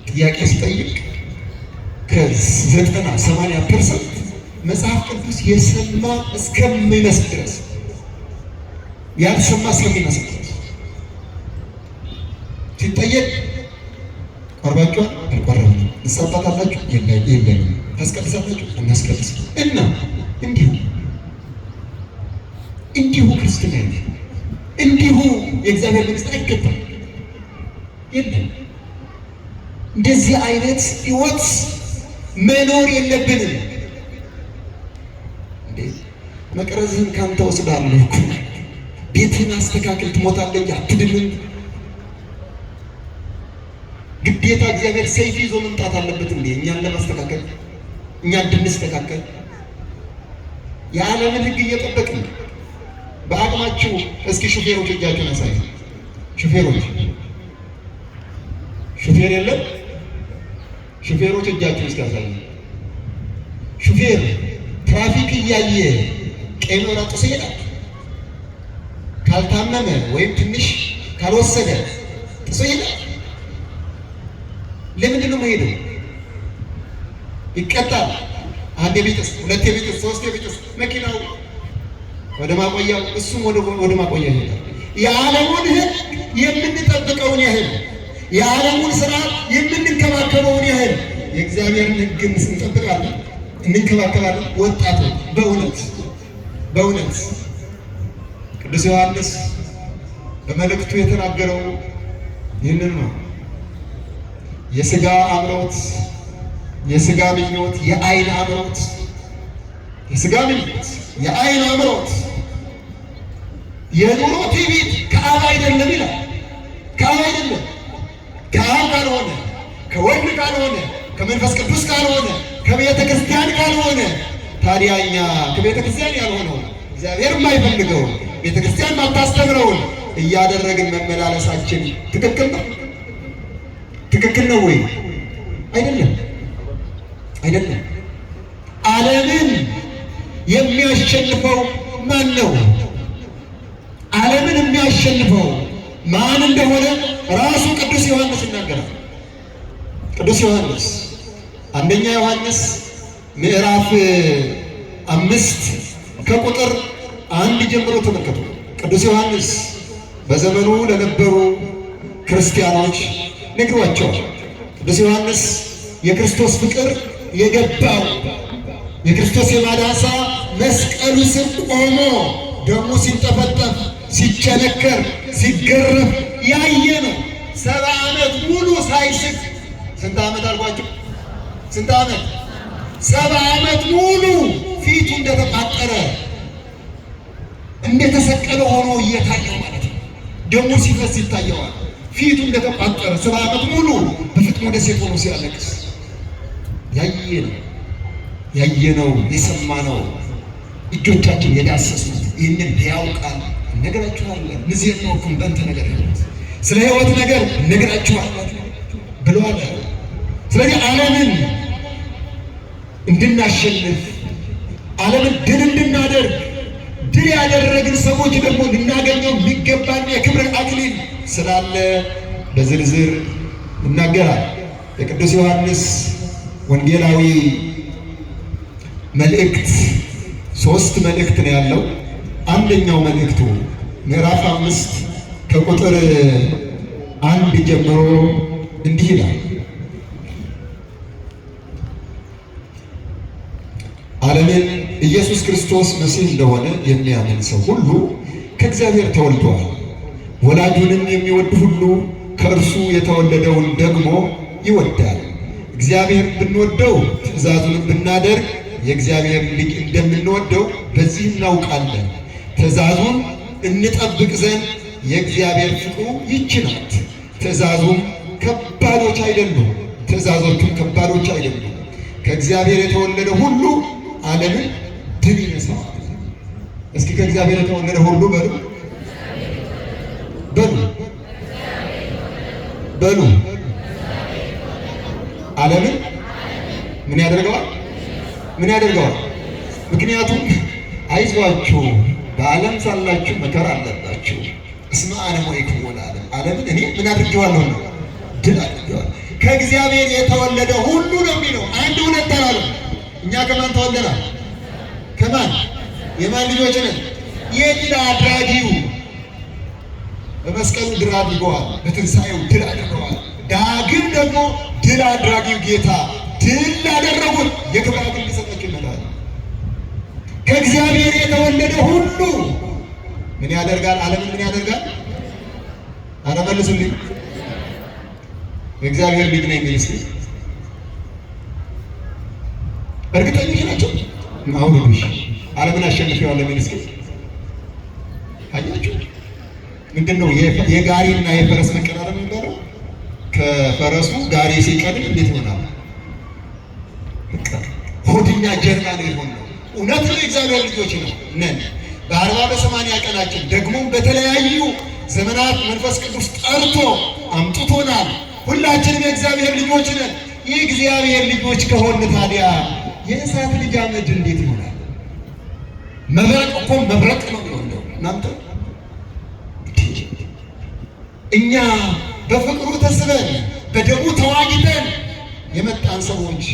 ጥያቄ ስጠይቅ ከ90-80% መጽሐፍ ቅዱስ የሰማ እስከሚመስል ድረስ ያልሰማ እስከሚመስል ድረስ ሲጠየቅ ቆርባችኋል? አልቆረብንም። ንስሐ አባት አላችሁ? የለንም። ታስቀድሳላችሁ? እናስቀድስ እና እንዲሁ ክርስትና እንዲሁ የእግዚአብሔር መንግሥት አይገባም። የለም። እንደዚህ አይነት ሕይወት መኖር የለብንም። መቅረዝህን ካንተ ወስዳለሁ፣ ቤትህን አስተካክል፣ ትሞታለህ፣ አትድንም። ግዴታ እግዚአብሔር ሰይፍ ይዞ መምጣት አለበት እንዴ እኛን ለማስተካከል፣ እኛ እንድንስተካከል? የዓለምን ሕግ እየጠበቅን በአቅማችሁ እስኪ ሹፌሮች እጃችሁን አሳዩ። ሹፌሮች ሹፌር የለም? ሹፌሮች እጃችሁን እስኪ አሳዩ። ሹፌር ትራፊክ እያየ ቀይ መብራት ጥሶ ይሄዳል። ካልታመመ ወይም ትንሽ ካልወሰደ ጥሶ ይሄዳል። ለምንድን ነው መሄደው? ይቀጣል። አንድ ቢጥስ፣ ሁለት ቢጥስ፣ ሶስት ቢጥስ መኪናው ወደ ማቆያው፣ እሱም ወደ ማቆያ ይሄዳል። የዓለሙን ሕግ የምንጠብቀውን ያህል፣ የዓለሙን ስርዓት የምንንከባከበውን ያህል የእግዚአብሔርን ሕግን እንጠብቃለን፣ እንንከባከባለን። ወጣቶች በእውነት ቅዱስ ዮሐንስ በመልእክቱ የተናገረው ይህንን ነው። የሥጋ አምሮት፣ የሥጋ ምኞት፣ የዓይን አምሮት፣ የሥጋ ምኞት፣ የዓይን አምሮት፣ የኑሮ ትዕቢት ከአብ አይደለም ይላል። ከአብ አይደለም። ከአብ ካልሆነ፣ ከወልድ ካልሆነ፣ ከመንፈስ ቅዱስ ካልሆነ፣ ከቤተ ክርስቲያን ካልሆነ፣ ታዲያ እኛ ከቤተ ክርስቲያን ያልሆነውን እግዚአብሔር የማይፈልገው ቤተ ክርስቲያን ማታስተምረውን እያደረግን መመላለሳችን ትክክል ነው? ትክክል ነው ወይ? አይደለም። ዓለምን የሚያሸንፈው ማን ነው? ዓለምን የሚያሸንፈው ማን እንደሆነ ራሱ ቅዱስ ዮሐንስ ይናገራል። ቅዱስ ዮሐንስ አንደኛ ዮሐንስ ምዕራፍ 5 ከቁጥር 1 ጀምሮ ተመልከቱ። ቅዱስ ዮሐንስ በዘመኑ ለነበሩ ክርስቲያኖች ነግሯቸዋል። ቅዱስ ዮሐንስ የክርስቶስ ፍቅር የገባው የክርስቶስ የማዳን ሥራ መስቀሉ ስር ቆሞ ደሙ ሲንጠፈጠፍ፣ ሲቸነከር፣ ሲገረፍ ያየ ነው። 70 ዓመት ሙሉ ሳይስት። ስንት ዓመት አልኳቸው? ስንት ዓመት? 70 ዓመት ሙሉ ፊቱ እንደተቃጠረ እንደተሰቀለ ሆኖ እየታየው ማለት ነው። ደሙ ሲፈስ ይታየዋል። ፊቱ እንደተቃጠረ 70 ዓመት ሙሉ በፍጥሞ ደሴት ሆኖ ሲያለቅስ ያየነው የሰማነው እጆቻችን የዳሰሱት ይህንን ያውቃል። እነግራችኋለን። ንዜት ነው እኮ በእንተ ነገር ስለ ሕይወት ነገር እነግራችኋለን ብለዋል። ስለዚህ ዓለምን እንድናሸንፍ፣ ዓለምን ድል እንድናደርግ ድል ያደረግን ሰዎች ደግሞ ልናገኘው የሚገባን የክብር አክሊል ስላለ በዝርዝር ይናገራል። የቅዱስ ዮሐንስ ወንጌላዊ መልእክት 3 መልእክት ነው ያለው። አንደኛው መልእክቱ ምዕራፍ 5 ከቁጥር 1 ጀምሮ እንዲህ ይላል። ዓለምን ኢየሱስ ክርስቶስ መሲህ እንደሆነ የሚያምን ሰው ሁሉ ከእግዚአብሔር ተወልዷል። ወላጁንም የሚወድ ሁሉ ከእርሱ የተወለደውን ደግሞ ይወዳል። እግዚአብሔር ብንወደው ትእዛዙንም ብናደርግ የእግዚአብሔር ልጅ እንደምንወደው በዚህ እናውቃለን። ትእዛዙን እንጠብቅ ዘንድ የእግዚአብሔር ፍቅሩ ይህች ናት። ትእዛዙም ከባዶች አይደሉም። ትእዛዞቹም ከባዶች አይደሉም። ከእግዚአብሔር የተወለደ ሁሉ ዓለምን ድል ይነሳዋል። እስኪ ከእግዚአብሔር የተወለደ ሁሉ በሉ በሉ በሉ ዓለምን ምን ያደርገዋል? ምን ያደርገዋል? ምክንያቱም አይዟችሁ በዓለም ሳላችሁ መከራ አለባችሁ፣ እስመ አነ ሞኢክሙ ለዓለም፣ ዓለምን እኔ ምን አድርጌዋለሁ ነው? ድል አድርጌዋለሁ። ከእግዚአብሔር የተወለደ ሁሉ ነው የሚለው። አንድ ሁለት አላለም። እኛ ከማን ተወለናል? ከማን? የማን ልጆች ነን? የድል አድራጊው በመስቀሉ ድል አድርገዋል። በትንሣኤው ድል አድርገዋል። ዳግም ደግሞ ድል አድራጊው ጌታ ድል ላደረጉት የክብር አክሊል ሊሰጣቸው ይመጣል። ከእግዚአብሔር የተወለደ ሁሉ ምን ያደርጋል? ዓለምን ምን ያደርጋል? ኧረ መልሱልኝ። የእግዚአብሔር ልጅ ነኝ የሚል እስኪ እርግጠኞች ናቸው? አሁን ልሽ ዓለምን አሸንፌዋለሁ የሚል እስኪ አያችሁ? ምንድን ነው የጋሪና የፈረስ መቀዳደም የሚባለው? ከፈረሱ ጋሪ ሲቀድም እንዴት ይሆናል? ሆድና ጀርባ ነው የሆነው። እውነት ነው፣ የእግዚአብሔር ልጆች ነው ነን። በ40 በ80 ቀናችን ደግሞም በተለያዩ ዘመናት መንፈስ ቅዱስ ጠርቶ አምጥቶናል። ሁላችንም የእግዚአብሔር ልጆች ነን። የእግዚአብሔር ልጆች ከሆነ ታዲያ የእሳት ልጅ አመድ እንዴት ይሆናል? መብረቅ እኮ መብረቅ ነው የሚሆነው። እናንተ እኛ በፍቅሩ ተስበን በደሙ ተዋጊተን የመጣን ሰዎች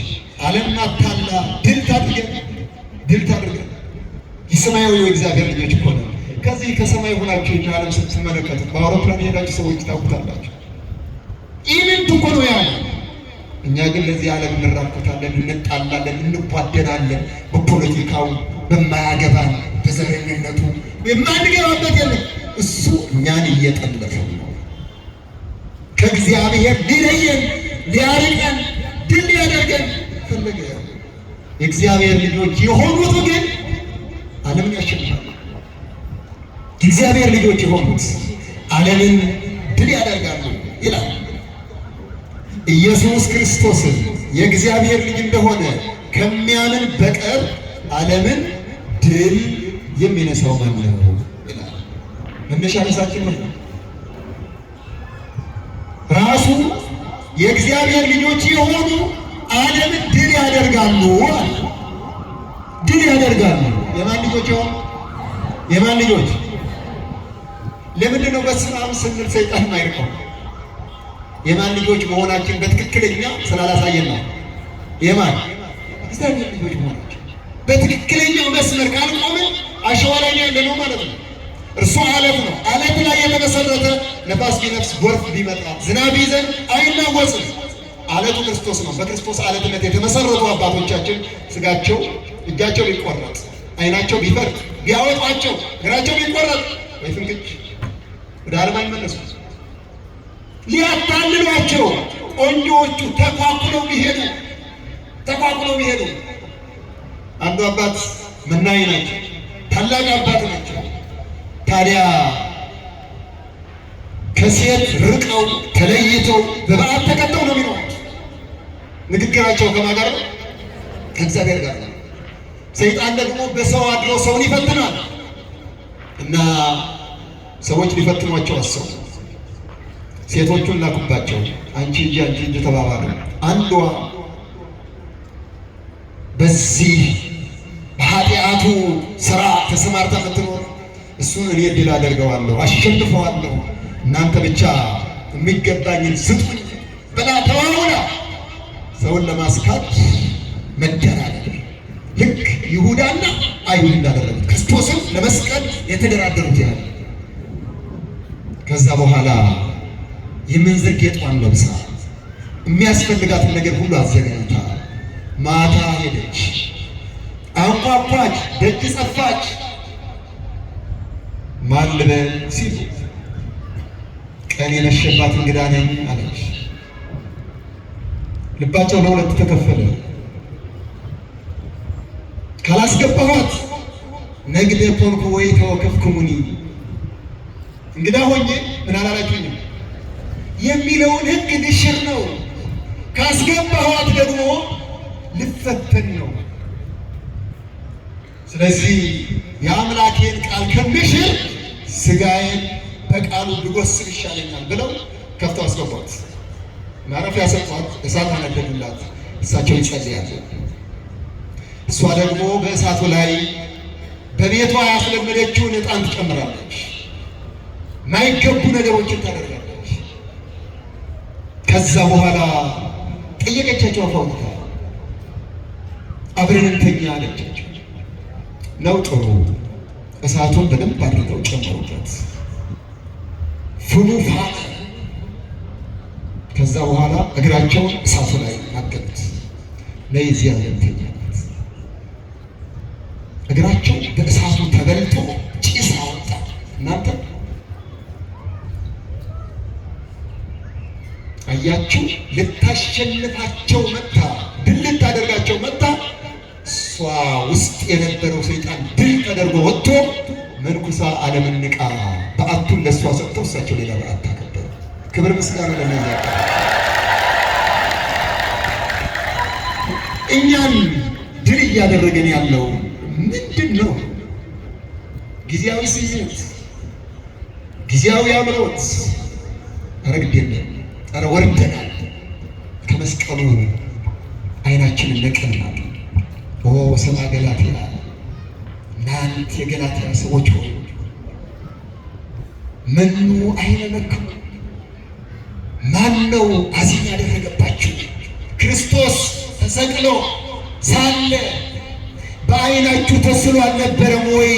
ዓለምን አታላ ድል ታድርገን የሰማያዊ የእግዚአብሔር ልጆች እኮ ነው። ከዚህ ከሰማይ ሆናችሁ የኛ ዓለም ስትመለከቱ በአውሮፕላን የሄዳችሁ ሰዎች ታውቁታላችሁ። ኢምንት እኮ ነው ያለ። እኛ ግን ለዚህ ዓለም እንራኮታለን፣ እንጣላለን፣ እንቧደናለን። በፖለቲካው በማያገባን በዘረኝነቱ የማንገባበት የለም። እሱ እኛን እየጠለፈ ነው። ከእግዚአብሔር ሊለየን ሊያርቀን ድል ሊያደርገን ፈለገ። የእግዚአብሔር ልጆች የሆኑት ግን ዓለምን ያሸንፋሉ። የእግዚአብሔር ልጆች የሆኑት ዓለምን ድል ያደርጋሉ ይላል። ኢየሱስ ክርስቶስን የእግዚአብሔር ልጅ እንደሆነ ከሚያምን በቀር ዓለምን ድል የሚነሳው ማን ነው ይላል። መነሻ ርዕሳችን ነው። ራሱ የእግዚአብሔር ልጆች የሆኑ ዓለምን ድል ያደርጋሉ። ድል ያደርጋሉ። የማን ልጆች የሆኑ? የማን ልጆች? ለምንድን ነው በስመ አብ ስንል ሰይጣን ማይርቀው? የማን ልጆች መሆናችን በትክክለኛ ስላላሳየን ነው። የማን? እግዚአብሔር ልጆች መሆናችን በትክክለኛው መስመር ካልቆምን አሸዋ ላይ ያለነው ማለት ነው። እርሱ አለት ነው። አለት ላይ የተመሰረተ ነፋስ ቢነፍስ ጎርፍ ቢመጣ ዝናብ ቢዘንብ አይናወጽም። አለቱ ክርስቶስ ነው። በክርስቶስ አለትነት የተመሰረቱ አባቶቻችን ስጋቸው እጃቸው ቢቆረጥ፣ ዓይናቸው ቢፈርጥ፣ ቢያወጧቸው እግራቸው ቢቆረጥ ወይ ፍንክች ወደ ዓለም አይመለሱም። ሊያታልሏቸው ቆንጆዎቹ ተኳኩለው ቢሄዱ አንዱ አባት መናኝ ናቸው። ታላቅ አባት ናቸው። ታዲያ ከሴት ርቀው ተለይተው በበዓል ተቀጠው ነው የሚኖሩት። ንግግራቸው ከማን ጋር ነው? ከእግዚአብሔር ጋር ነው። ሰይጣን ደግሞ በሰው አድሮ ሰውን ይፈትናል እና ሰዎች ሊፈትኗቸው አሰቡ። ሴቶቹን ላኩባቸው። አንቺ እጅ ተባባሉ። አንዷ በዚህ በኃጢአቱ ስራ ተሰማርታ የምትኖር እሱን እኔ ድል አደርገዋለሁ፣ አሸንፈዋለሁ፣ እናንተ ብቻ የሚገባኝን ስጡኝ ብላ ተዋውላ ሰውን ለማስካት መደራደር ልክ ይሁዳና አይሁድ እንዳደረጉት ክርስቶስን ለመስቀል የተደራደሩት ያህል ከዛ በኋላ የምንዝር ጌጧን ለብሳ የሚያስፈልጋትን ነገር ሁሉ አዘጋጅታ ማታ ሄደች፣ አንኳኳች፣ ደጅ ጸፋች። ማን ልበል ሲሉ ቀን የመሸባት እንግዳ ነኝ አለች። ልባቸው ለሁለት ተከፈለ። ካላስገባኋት ነግደ ኮንኩ ወይ ተወከፍኩሙኒ እንግዳ ሆኜ ምን አላላችሁኝም የሚለውን ሕግ ልሽር ነው። ካስገባኋት ደግሞ ልፈተን ነው። ስለዚህ የአምላኬን ቃል ከምሽር ስጋዬን በቃሉ ልጎስል ይሻለኛል ብለው ከፍተው አስገቧት። ማረፊያ ሰጧት፣ እሳት አነደዱላት። እሳቸው ይጸልያሉ። እሷ ደግሞ በእሳቱ ላይ በቤቷ ያስለመደችውን ዕጣን ትጨምራለች፣ ማይገቡ ነገሮችን ታደርጋለች። ከዛ በኋላ ጠየቀቻቸው፣ አፋውታ አብረን እንተኛ አለቻቸው። ነው ጥሩ። እሳቱን በደንብ አድርገው ጨመሩበት፣ ፍሙ ፋጠ። ከዛ በኋላ እግራቸውን እሳቱ ላይ አገሉት። ለዚያ ለምተኛበት እግራቸው በእሳቱ ተበልቶ ጭስ አወጣ። እናንተ አያችሁ፣ ልታሸንፋቸው መጣ፣ ድል ልታደርጋቸው መጣ። እሷ ውስጥ የነበረው ሰይጣን ድል ተደርጎ ወጥቶ መንኩሳ ዓለምን ንቃ በዓቱን ለእሷ ሰጥተው እሳቸው ሌላ በዓት አከበሩ። ክብር ምስጋና ለእነዚያ። እኛን ድል እያደረገን ያለው ምንድን ነው? ጊዜያዊ ስሜት፣ ጊዜያዊ አምሮት? ኧረ ግድ የለም፣ ኧረ ወርደናል። ከመስቀሉ አይናችንን ነቅለናል። ኦ ሰማ ገላትያ፣ እናንተ የገላትያ ሰዎች ሆይ መኑ አይነ መክሙ፣ ማን ነው አዚም ያደረገባችሁ? ክርስቶስ ተሰቅሎ ሳለ በአይናችሁ ተስሎ አልነበረም ወይ?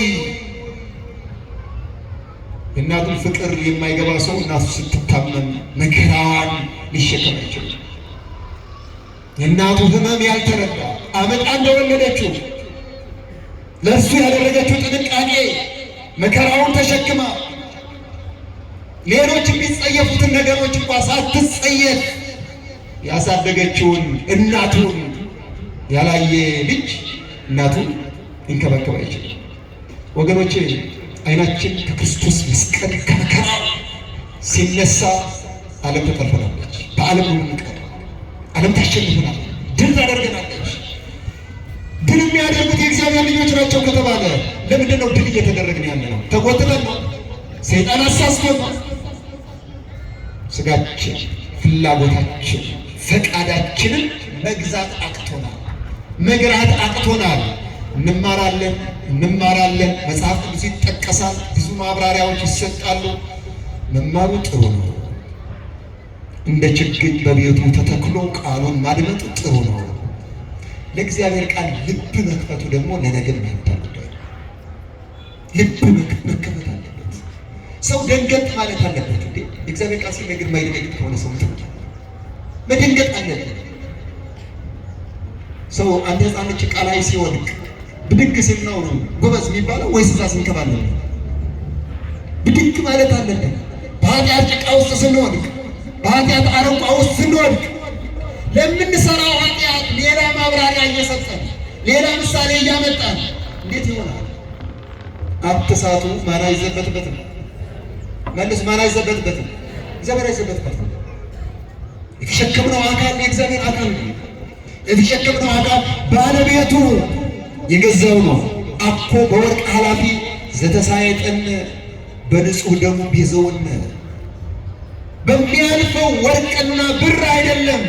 የእናቱን ፍቅር የማይገባ ሰው እናቱ ስትታመም መከራዋን ሊሸከም አይችልም። የእናቱ ሕመም ያልተረዳ አመጣ እንደወለደችው ለእርሱ ያደረገችው ጥንቃቄ መከራውን ተሸክማ ሌሎች የሚጸየፉትን ነገሮች እንኳን ሳትጸየፍ ያሳደገችውን እናቱን ያላየ ልጅ እናቱን ሊንከባከብ አይችልም። ወገኖቼ አይናችን ከክርስቶስ መስቀል ከመከራ ሲነሳ ዓለም ተጠርፈናለች። በዓለም እንቀር፣ ዓለም ታሸንፈናለች፣ ድል ታደርገናለች። ድል የሚያደርጉት የእግዚአብሔር ልጆች ናቸው ከተባለ ለምንድን ነው ድል እየተደረግን ያለ ነው? ተጎትተን ነው? ሰይጣን አሳስቶን ነው? ስጋችን፣ ፍላጎታችን፣ ፈቃዳችንን መግዛት አቅቶናል፣ መግራት አቅቶናል። እንማራለን፣ መጽሐፍ ቅዱስ ይጠቀሳል፣ ብዙ ማብራሪያዎች ይሰጣሉ። መማሩ ጥሩ ነው። እንደ ችግኝ በቤቱ ተተክሎ ቃሉን ማድመጡ ጥሩ ነው። ለእግዚአብሔር ቃል ልብ መክፈቱ ደግሞ ለነገ የሚያዳል ጉዳይ። ልብ መከፈት አለበት። ሰው ደንገጥ ማለት አለበት። እንዴ እግዚአብሔር ቃል ሲነግር ማይደነግጥ ከሆነ ሰው መደንገጥ አለበት። ሰው አንድ ሕፃን ጭቃ ላይ ሲወድቅ ብድግ ሲል ነው ጎበዝ የሚባለው ወይስ እዛ ሲንከባለል? ብድግ ማለት አለበት። በኃጢአት ጭቃ ውስጥ ስንወድቅ፣ በኃጢአት አረንቋ ውስጥ ስንወድቅ ለምንሰራው ኃጢአት ሌላ ማብራሪያ እየሰጠን ሌላ ምሳሌ እያመጣን እንዴት ይሆናል? አትሳቱ። ማን አይዘበትበትም? መልስ። ማን አይዘበትበትም? እግዚአብሔር አይዘበትበትም። የተሸከምነው አካል የእግዚአብሔር አካል ነው። የተሸከምነው አካል ባለቤቱ የገዛው ነው። አኮ በወርቅ ኃላፊ ዘተሳየጠን በንጹሕ ደሙ ቤዘውን። በሚያልፈው ወርቅና ብር አይደለም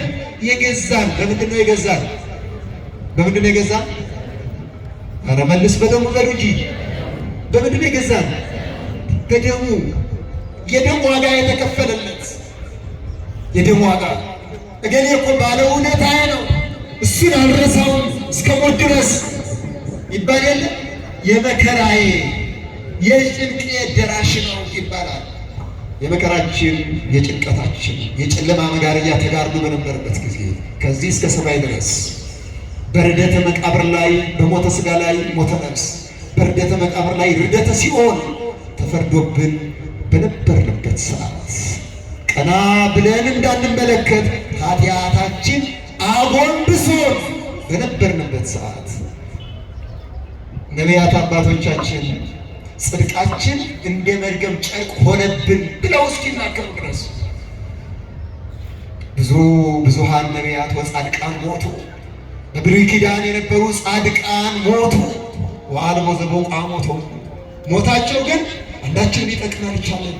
የገዛን። በምንድን ነው የገዛን? በምንድን ነው የገዛን? ኧረ መልስ በደሙ በሉ እንጂ በምንድን የገዛን? በደሙ። የደም ዋጋ የተከፈለለት የደም ዋጋ። እገሌ እኮ ባለ ውለታዬ ነው እሱን አልረሳውም እስከ ሞት ድረስ ይባል የለ? የመከራዬ የጭንቄ ደራሽ ነው ይባላል። የመከራችን የጭንቀታችን የጨለማ መጋረጃ ተጋርዶ በነበረበት ጊዜ ከዚህ እስከ ሰማይ ድረስ በርደተ መቃብር ላይ በሞተ ሥጋ ላይ ሞተ ነፍስ፣ በርደተ መቃብር ላይ ርደተ ሲኦል ተፈርዶብን በነበርንበት ሰዓት ቀና ብለን እንዳንመለከት ኃጢአታችን አጎንብሶን በነበርንበት ሰዓት ነቢያት አባቶቻችን ጽድቃችን እንደ መርገም ጨርቅ ሆነብን ብለው እስኪናገሩ ድረስ ብዙሃን ነቢያት ወጻድቃን ሞቱ። በብሉይ ኪዳን የነበሩ ጻድቃን ሞቱ። ወአልቦ ዘቦቋ ሞቱ። ሞታቸው ግን አንዳችን ሊጠቅም አልቻለም።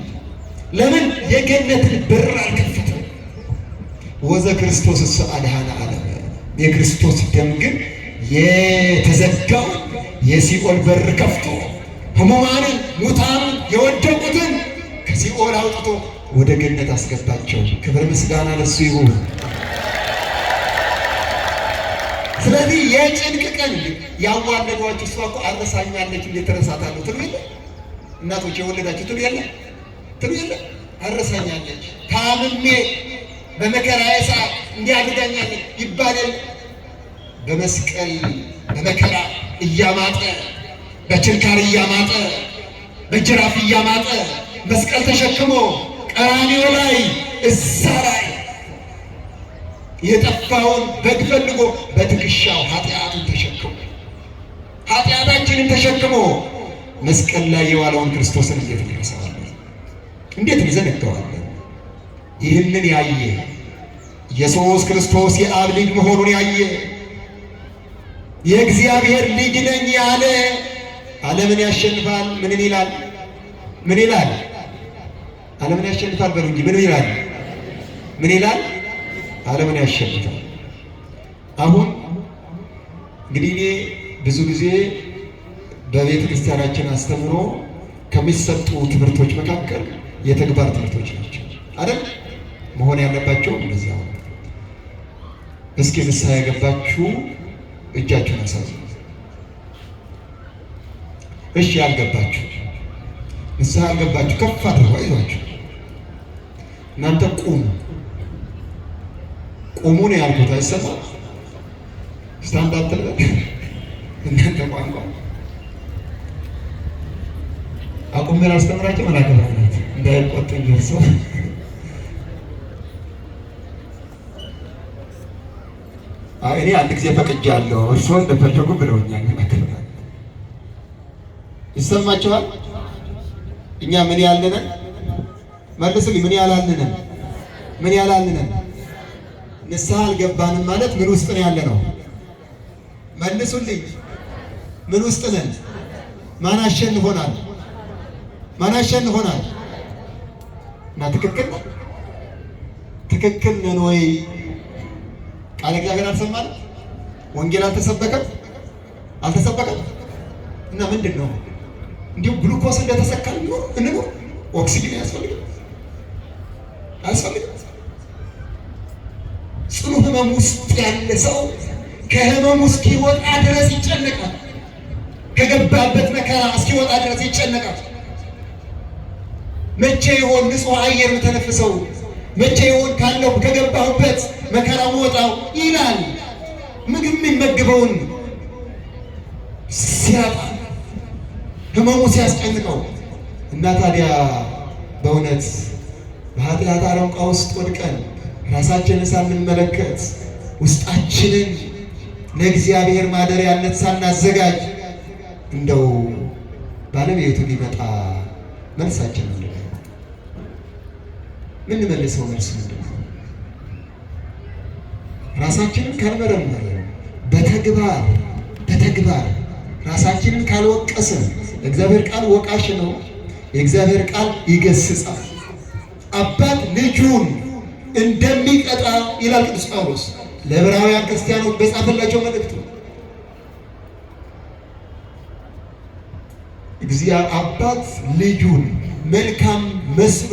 ለምን? የገነትን በር አልከፈተም። ወዘ ክርስቶስ አድኃነ ዓለም። የክርስቶስ ደም ግን የተዘጋው የሲኦል በር ከፍቶ ሕሙማንን ሙታንን የወደቁትን ከሲኦል አውጥቶ ወደ ገነት አስገባቸው። ክብር ምስጋና ለሱ ይሁን። ስለዚህ የጭንቅ ቀን ያዋለዷችሁ እሷ እኮ አረሳኛለች እንዴት ትረሳታለሁ ትሉ የለ? እናቶች የወለዳችሁ ትሉ የለ? አረሳኛለች ታምሜ በመከራዬ ሰዓት እንዲያድጋኛለች ይባላል። በመስቀል በመከራ እያማጠ በችንካር እያማጠ በጅራፍ እያማጠ መስቀል ተሸክሞ ቀራንዮ ላይ እዛ ላይ የጠፋውን በግ ፈልጎ በትከሻው ኃጢአታችንን ተሸክሞ መስቀል ላይ የዋለውን ክርስቶስን እንዴት እንረሳዋለን? እንዴት እንዘነጋዋለን? ይህንን ያየ ኢየሱስ ክርስቶስ የአብ ልጅ መሆኑን ያየ የእግዚአብሔር ልጅ ነኝ ያለ ዓለምን ያሸንፋል። ምን ይላል? ዓለምን ያሸንፋል በሉ እንጂ ምን ይላል? ዓለምን ያሸንፋል። አሁን እንግዲህ እኔ ብዙ ጊዜ በቤተ ክርስቲያናችን አስተምሮ ከሚሰጡ ትምህርቶች መካከል የተግባር ትምህርቶች ናቸው አይደል? መሆን ያለባቸው እንደዚያ ነው። እስኪ ንስሐ የገባችሁ እጃችሁን አሳዙ። እሺ ያልገባችሁ ንስሐ ያልገባችሁ ከፍ አድርጉ። አይዟችሁ እናንተ ቁሙ ነው ያልኩት። አይሰማም? ስታንድ አትበል እናንተ ቋንቋ አቁሜ ላስተምራችሁ መናገራለት እንዳይቆጡኝ ደርሶ እኔ አንድ ጊዜ ፈቅጃለሁ እርስዎ እንደፈለጉ ብለውኛል። ይሰማችኋል? እኛ ምን ያልነን መልሱልኝ። ምን ያላልነን ንስሐ አልገባንም ማለት ምን ውስጥ ነው ያለ ነው? መልሱልኝ። ምን ውስጥ ነን? ማን አሸንፎናል? እና ትክክል ነን ወይ? ቃለ እግዚአብሔር አልሰማንም? ወንጌል አልተሰበከም? እና ምንድን ነው እንዲሁ ግሉኮስ እንደተሰካል እንኖር? ኦክሲጅን አያስፈልግም? ጽኑ ህመም ውስጥ ያለ ሰው ከህመሙ እስኪወጣ ድረስ ይጨነቃል። ከገባበት መከራ እስኪወጣ ድረስ ይጨነቃል። መቼ ይሆን ንጹሕ አየር ተነፍሰው? መቼ ይሆን ካለው ከገባሁበት መከራ ወጣው ይላል። ምግብ የሚመግበውን ሲያጣ ህመሙ ሲያስጨንቀው እና ታዲያ በእውነት በኃጢአት አረንቋ ውስጥ ወድቀን ራሳችንን ሳንመለከት ውስጣችንን ለእግዚአብሔር ማደሪያነት ሳናዘጋጅ እንደው ባለቤቱ ቢመጣ መልሳችን ምንድን ነው? የምንመልሰው መልስ ምንድን ነው? ራሳችንን ካልመረመርን በተግባር ራሳችንን ካልወቀስን፣ እግዚአብሔር ቃል ወቃሽ ነው። የእግዚአብሔር ቃል ይገስጻል። አባት ልጁን እንደሚቀጣ ይላል ቅዱስ ጳውሎስ ለዕብራውያን ክርስቲያኖች በጻፈላቸው መልእክቱ። እግዚአብሔር አባት ልጁን መልካም መስሎ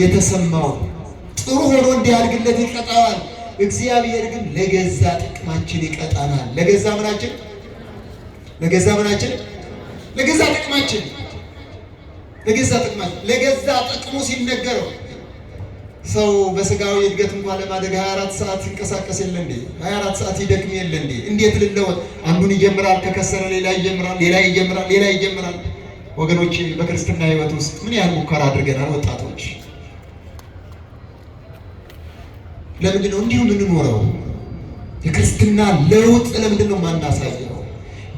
የተሰማው ጥሩ ሆኖ እንዲያድግለት ይቀጣዋል። እግዚአብሔር ግን ለገዛ ጥቅማችን ይቀጣናል። ለገዛ ምናችን? ለገዛ ምናችን? ለገዛ ጥቅማችን። ለገዛ ጥቅማችን፣ ለገዛ ጥቅሙ ሲነገረው ሰው በስጋዊ እድገት እንኳን ለማደግ 24 ሰዓት ሲንቀሳቀስ የለ እንዴ? 24 ሰዓት ይደክም የለ እንዴ? እንዴት ልለወጥ? አንዱን ይጀምራል፣ ከከሰረ ሌላ ይጀምራል፣ ሌላ ይጀምራል፣ ሌላ ይጀምራል። ወገኖች በክርስትና ሕይወት ውስጥ ምን ያህል ሙከራ አድርገናል? ወጣቶች ለምንድን ነው እንዲሁ የምንኖረው? የክርስትና ለውጥ ለምንድን ነው የማናሳየው?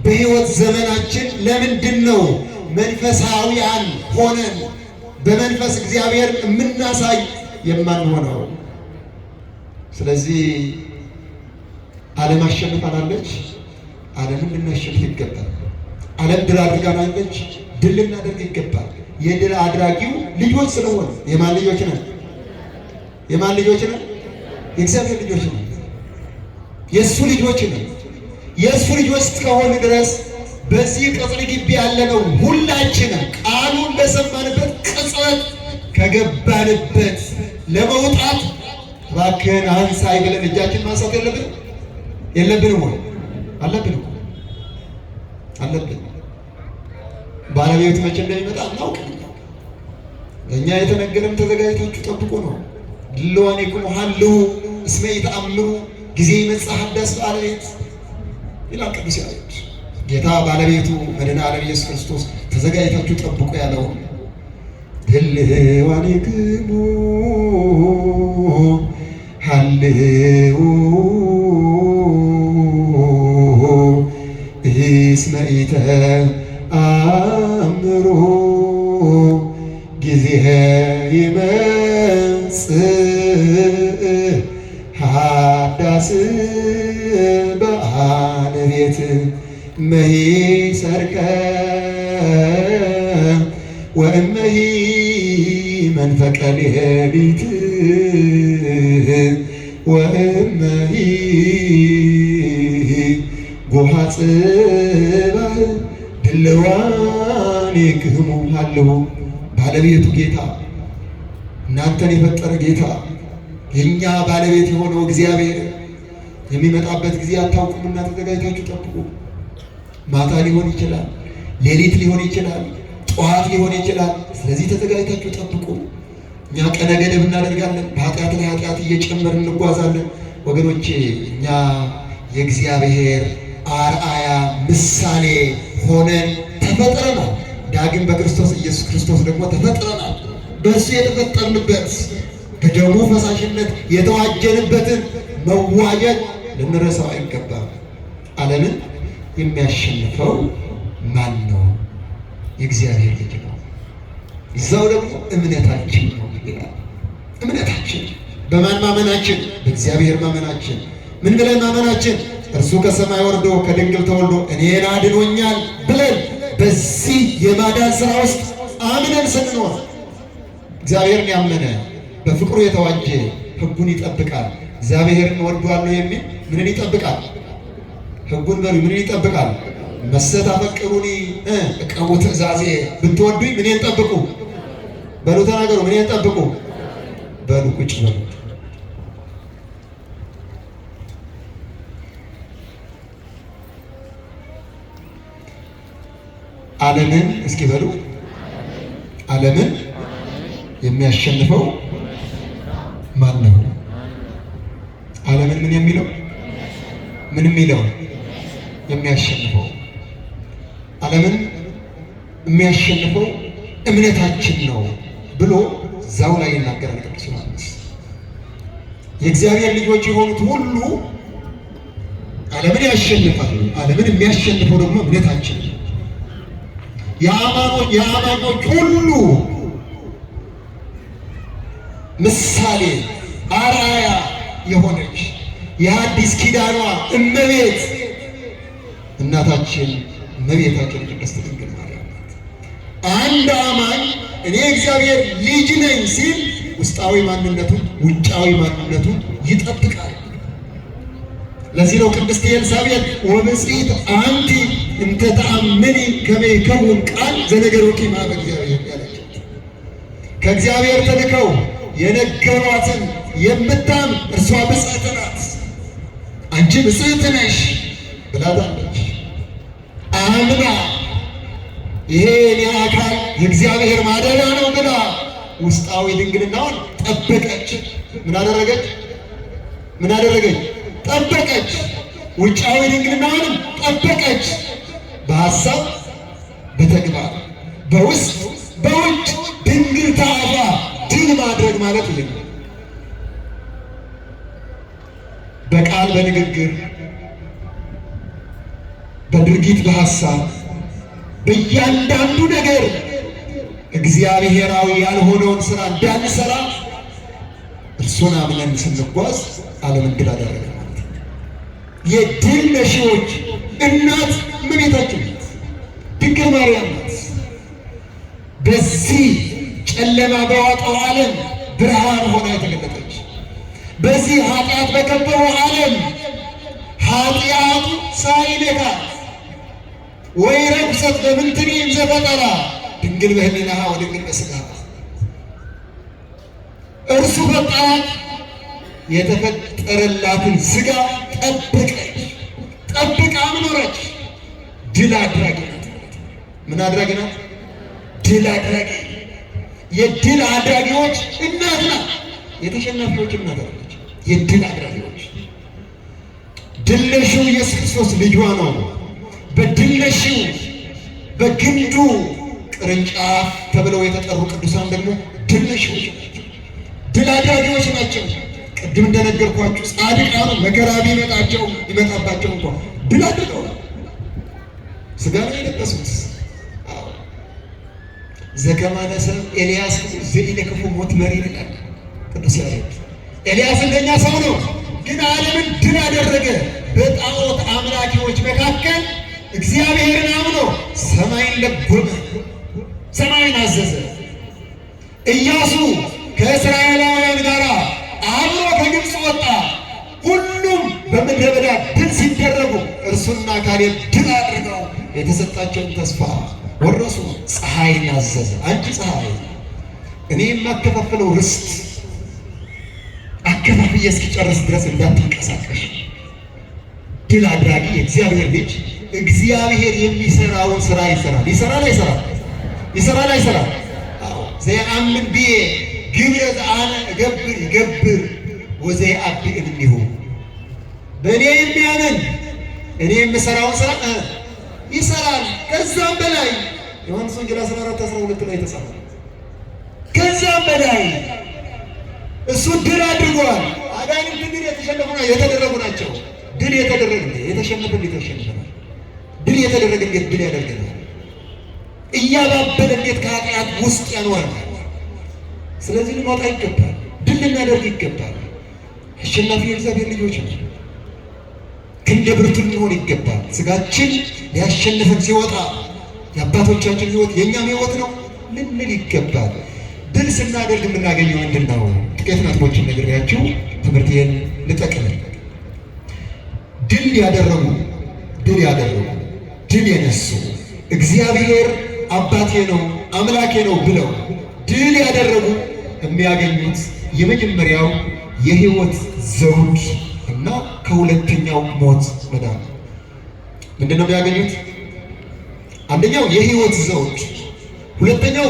በሕይወት ዘመናችን ለምንድን ነው መንፈሳዊያን ሆነን በመንፈስ እግዚአብሔር የምናሳይ የማንሆነው? ስለዚህ ዓለም አሸንፋናለች። ዓለምን ልናሸንፍ ይገባል። ዓለም ድል አድርጋናለች። ድል ልናደርግ ይገባል። የድል አድራጊው ልጆች ስለሆነ የማን ልጆች ነን? የማን ልጆች ነን? የእግዚአብሔር ልጆች ነን። የእሱ ልጆች ነን። የእሱ ልጆች እስከሆን ድረስ በዚህ ቅጽር ግቢ ያለነው ሁላችንም ቃሉን በሰማንበት ቅጽበት ከገባንበት ለመውጣት እባክህን አንሳይ ብለን እጃችን ማንሳት የለብንም? የለብንም ወይ? አለብን እኮ አለብን። ባለቤቱ መቼ እንደሚመጣ እናውቅም። እኛ የተነገረን ተዘጋጅታችሁ ጠብቁ ነው። ድልዋኔክሙ ሀልዉ እስመ ኢተአምሩ ጊዜ ይመጽእ ሀዳስ ባለቤት ይላል ቅዱስ ያሬድ። ጌታ ባለቤቱ መድኃኔ ዓለም ኢየሱስ ክርስቶስ ተዘጋጅታችሁ ጠብቁ ያለው ድልዋኔክሙ ሀልዉ እስመ ኢተአምሩ ጊዜ ይመጽእ ሀዳስ ባለቤት መሂሰርከ ወእመሂ መንፈቀ ሌሊት ወእመሂ ጎሃ ጽባህ ድልዋኔክሙ ሀልዉ። ባለቤቱ ጌታ እናንተን የፈጠረ ጌታ የእኛ ባለቤት የሆነው እግዚአብሔር የሚመጣበት ጊዜ አታውቁምና ተዘጋጅታችሁ ጠብቁ። ማታ ሊሆን ይችላል፣ ሌሊት ሊሆን ይችላል፣ ጠዋት ሊሆን ይችላል። ስለዚህ ተዘጋጅታችሁ ጠብቁ። እኛ ቀነ ገደብ እናደርጋለን፣ በኃጢአት ላይ ኃጢአት እየጨመር እንጓዛለን። ወገኖቼ እኛ የእግዚአብሔር አርአያ ምሳሌ ሆነን ተፈጥረናል። ዳግም በክርስቶስ ኢየሱስ ክርስቶስ ደግሞ ተፈጥረናል። በእሱ የተፈጠርንበት በደሙ ፈሳሽነት የተዋጀንበትን መዋጀት ልንረሳው አይገባም። ዓለምን የሚያሸንፈው ማን ነው? የእግዚአብሔር ልጅ ነው። እዛው ደግሞ እምነታችን ነው ይላል። እምነታችን በማን ማመናችን? በእግዚአብሔር ማመናችን። ምን ብለን ማመናችን? እርሱ ከሰማይ ወርዶ ከድንግል ተወልዶ እኔን አድኖኛል ብለን በዚህ የማዳን ሥራ ውስጥ አምነን ስንኖር እግዚአብሔርን ያመነ በፍቅሩ የተዋጀ ሕጉን ይጠብቃል። እግዚአብሔርን እወደዋለሁ የሚል ምንን ይጠብቃል? ሕጉን በሉ። ምንን ይጠብቃል? መሰት አፈቅሩኒ እቀቡ ትእዛዜ። ብትወዱኝ ምንን ጠብቁ በሉ። ተናገሩ። ምንን ጠብቁ በሉ። ቁጭ በሉ። ዓለምን እስኪ በሉ። ዓለምን የሚያሸንፈው ማን ነው? ዓለምን ምን የሚለው? ምን የሚለው? የሚያሸንፈው። ዓለምን የሚያሸንፈው እምነታችን ነው ብሎ እዛው ላይ ይናገራል ቅዱስ ዮሐንስ። የእግዚአብሔር ልጆች የሆኑት ሁሉ ዓለምን ያሸንፋሉ። ዓለምን የሚያሸንፈው ደግሞ እምነታችን ነው። የአማኞች ሁሉ ምሳሌ አርአያ የሆነች የሐዲስ ኪዳኗ እመቤት እናታችን እመቤታችን ቅድስት ድንግል ማርያም ናት። አንድ አማኝ እኔ እግዚአብሔር ልጅ ነኝ ሲል ውስጣዊ ማንነቱን ውጫዊ ማንነቱን ይጠብቃል። ለዚህ ነው ቅድስት ኤልሳቤጥ ወብፅዕት አንቲ እንተ ተአምኒ ከመ ይከውን ቃል ዘነገሮኪ እምኀበ እግዚአብሔር ያለችው። ከእግዚአብሔር ተልከው የነገሯትን የምታምን እርሷ ብፅዕት ናት፣ አንቺ ብፅዕት ነሽ ብላታለች። አምና ይሄ የኔ አካል የእግዚአብሔር ማደሪያ ነው ብላ ውስጣዊ ድንግልናውን ጠበቀች። ምን አደረገች? ምን አደረገች? ጠበቀች። ውጫዊ ድንግልናውንም ጠበቀች። በሐሳብ በተግባር በውስጥ በውጭ ድንግል ታአፋ ድል ማድረግ ማለት ይሄ ነው። በቃል በንግግር በድርጊት በሐሳብ በእያንዳንዱ ነገር እግዚአብሔራዊ ያልሆነውን ስራ እንዳንሰራ እርሱን አምነን ስንጓዝ ዓለምን ድል አደረገ ማለት ነው። የድል ነሺዎች እናት እመቤታችን ናት፣ ድንግል ማርያም ናት። በዚህ ጨለማ በዋጠው ዓለም ብርሃን ሆና የተገለጠች፣ በዚህ ኃጢአት በከበበው ዓለም ኃጢአቱ ሳይነካት ወይ ረኩሰት በምንትኒ ዘፈጠራ ድንግል በህሊናሃ ወድንግል በሥጋሃ እርሱ ፈጣራት የተፈጠረላትን ሥጋ ጠበቀች፣ ጠብቃ ኖረች። ድል አድራጊ ናት። ምን አድራጊ ናት? ድል አድራጊ። የድል አድራጊዎች እናት ናት። የተሸናፊዎች እናት አለች። የድል አድራጊዎች ድል ነሺው ኢየሱስ ክርስቶስ ልጇ ነው። በድል ነሺው በግንዱ ቅርንጫፍ ተብለው የተጠሩ ቅዱሳን ደግሞ ድል ነሺዎች ናቸው፣ ድል አድራጊዎች ናቸው። ቅድም እንደነገርኳችሁ ጻድቃኑ መከራ ቢመጣባቸው እንኳን ድል አድርገው ሥጋ ነው የለበሱት። ዘከማነ ሰብእ ኤልያስ ዘኢለክፉ ሞት መሪር ይላል ቅዱስ ያሬድ። ኤልያስ እንደኛ ሰው ነው፣ ግን ዓለምን ድል አደረገ። በጣዖት አምላኪዎች መካከል እግዚአብሔርን አምኖ ሰማይን ለጎመ፣ ሰማይን አዘዘ። ኢያሱ ከእስራኤላውያን ጋር አብሮ ከግብፅ ወጣ። ሁሉም በምድረ በዳ ድል ሲደረጉ እርሱና ካሌብ ድል አድርገው የተሰጣቸውን ተስፋ ወረሱ። ፀሐይን አዘዘ። አንቺ ፀሐይ እኔ የማከፋፍለው ርስት አከፋፍዬ እስኪጨርስ ድረስ እንዳትንቀሳቀሽ። ድል አድራጊ የእግዚአብሔር ልጅ እግዚአብሔር የሚሰራውን ስራ ይሰራል። ይሰራል አይሰራም? ይሰራል አይሰራም? አዎ። ዘየአምን ብዬ ግብረ ዘአነ እገብር ይገብር ወዘየአብእ እምኔሁ። በእኔ የሚያምን እኔ የምሰራውን ስራ ይሰራል፣ ከዛም በላይ ዮሐንስ ወንጌል 14:12 ላይ ተጻፈ። ከዛም በላይ እሱ ድል አድርጓል። አጋንንት ግን የተደረጉ ናቸው። ድል የተደረገ የተሸነፈ ድል የተደረገ እንዴት ድል ያደርገናል? እያባበለ እንዴት ከኃጢአት ውስጥ ያኖረናል? ስለዚህ ልንወጣ ይገባል፣ ድል ልናደርግ ይገባል። አሸናፊ የእግዚአብሔር ልጆች ነው። ክንደ ብርቱ ልንሆን ይገባል። ሥጋችን ሊያሸንፈን ሲወጣ የአባቶቻችን ሕይወት የእኛም ሕይወት ነው ልንል ይገባል። ድል ስናደርግ የምናገኘው ምንድን ነው? ጥቂት ነጥቦችን ነግሬያችሁ ትምህርቴን ልጠቅልል። ድል ያደረጉ ድል የነሱ እግዚአብሔር አባቴ ነው አምላኬ ነው ብለው ድል ያደረጉ የሚያገኙት የመጀመሪያው የሕይወት ዘውድ እና ከሁለተኛው ሞት መዳን። ምንድን ነው የሚያገኙት? አንደኛው የሕይወት ዘውድ፣ ሁለተኛው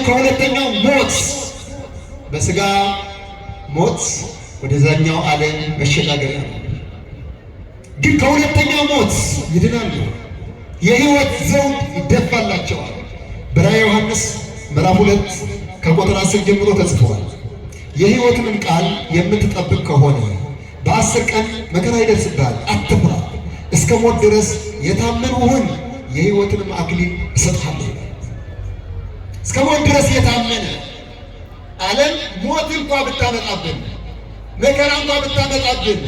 ከሁለተኛው ሞት፣ በሥጋ ሞት ወደዛኛው ዓለም መሸጋገሪያ ነው። ግን ከሁለተኛው ሞት ይድናሉ። የሕይወት ዘውድ ይደፋላቸዋል። በራዕየ ዮሐንስ ምዕራፍ 2 ከቁጥር 10 ጀምሮ ተጽፏል። የሕይወትንም ቃል የምትጠብቅ ከሆነ በ10 ቀን መከራ ይደርስብሃል፣ አትፍራ፣ እስከ ሞት ድረስ የታመን ሁን፣ የሕይወትንም አክሊል እሰጥሃለሁ። እስከ ሞት ድረስ የታመነ ዓለም ሞት እንኳ ብታመጣብን፣ መከራ እንኳ ብታመጣብን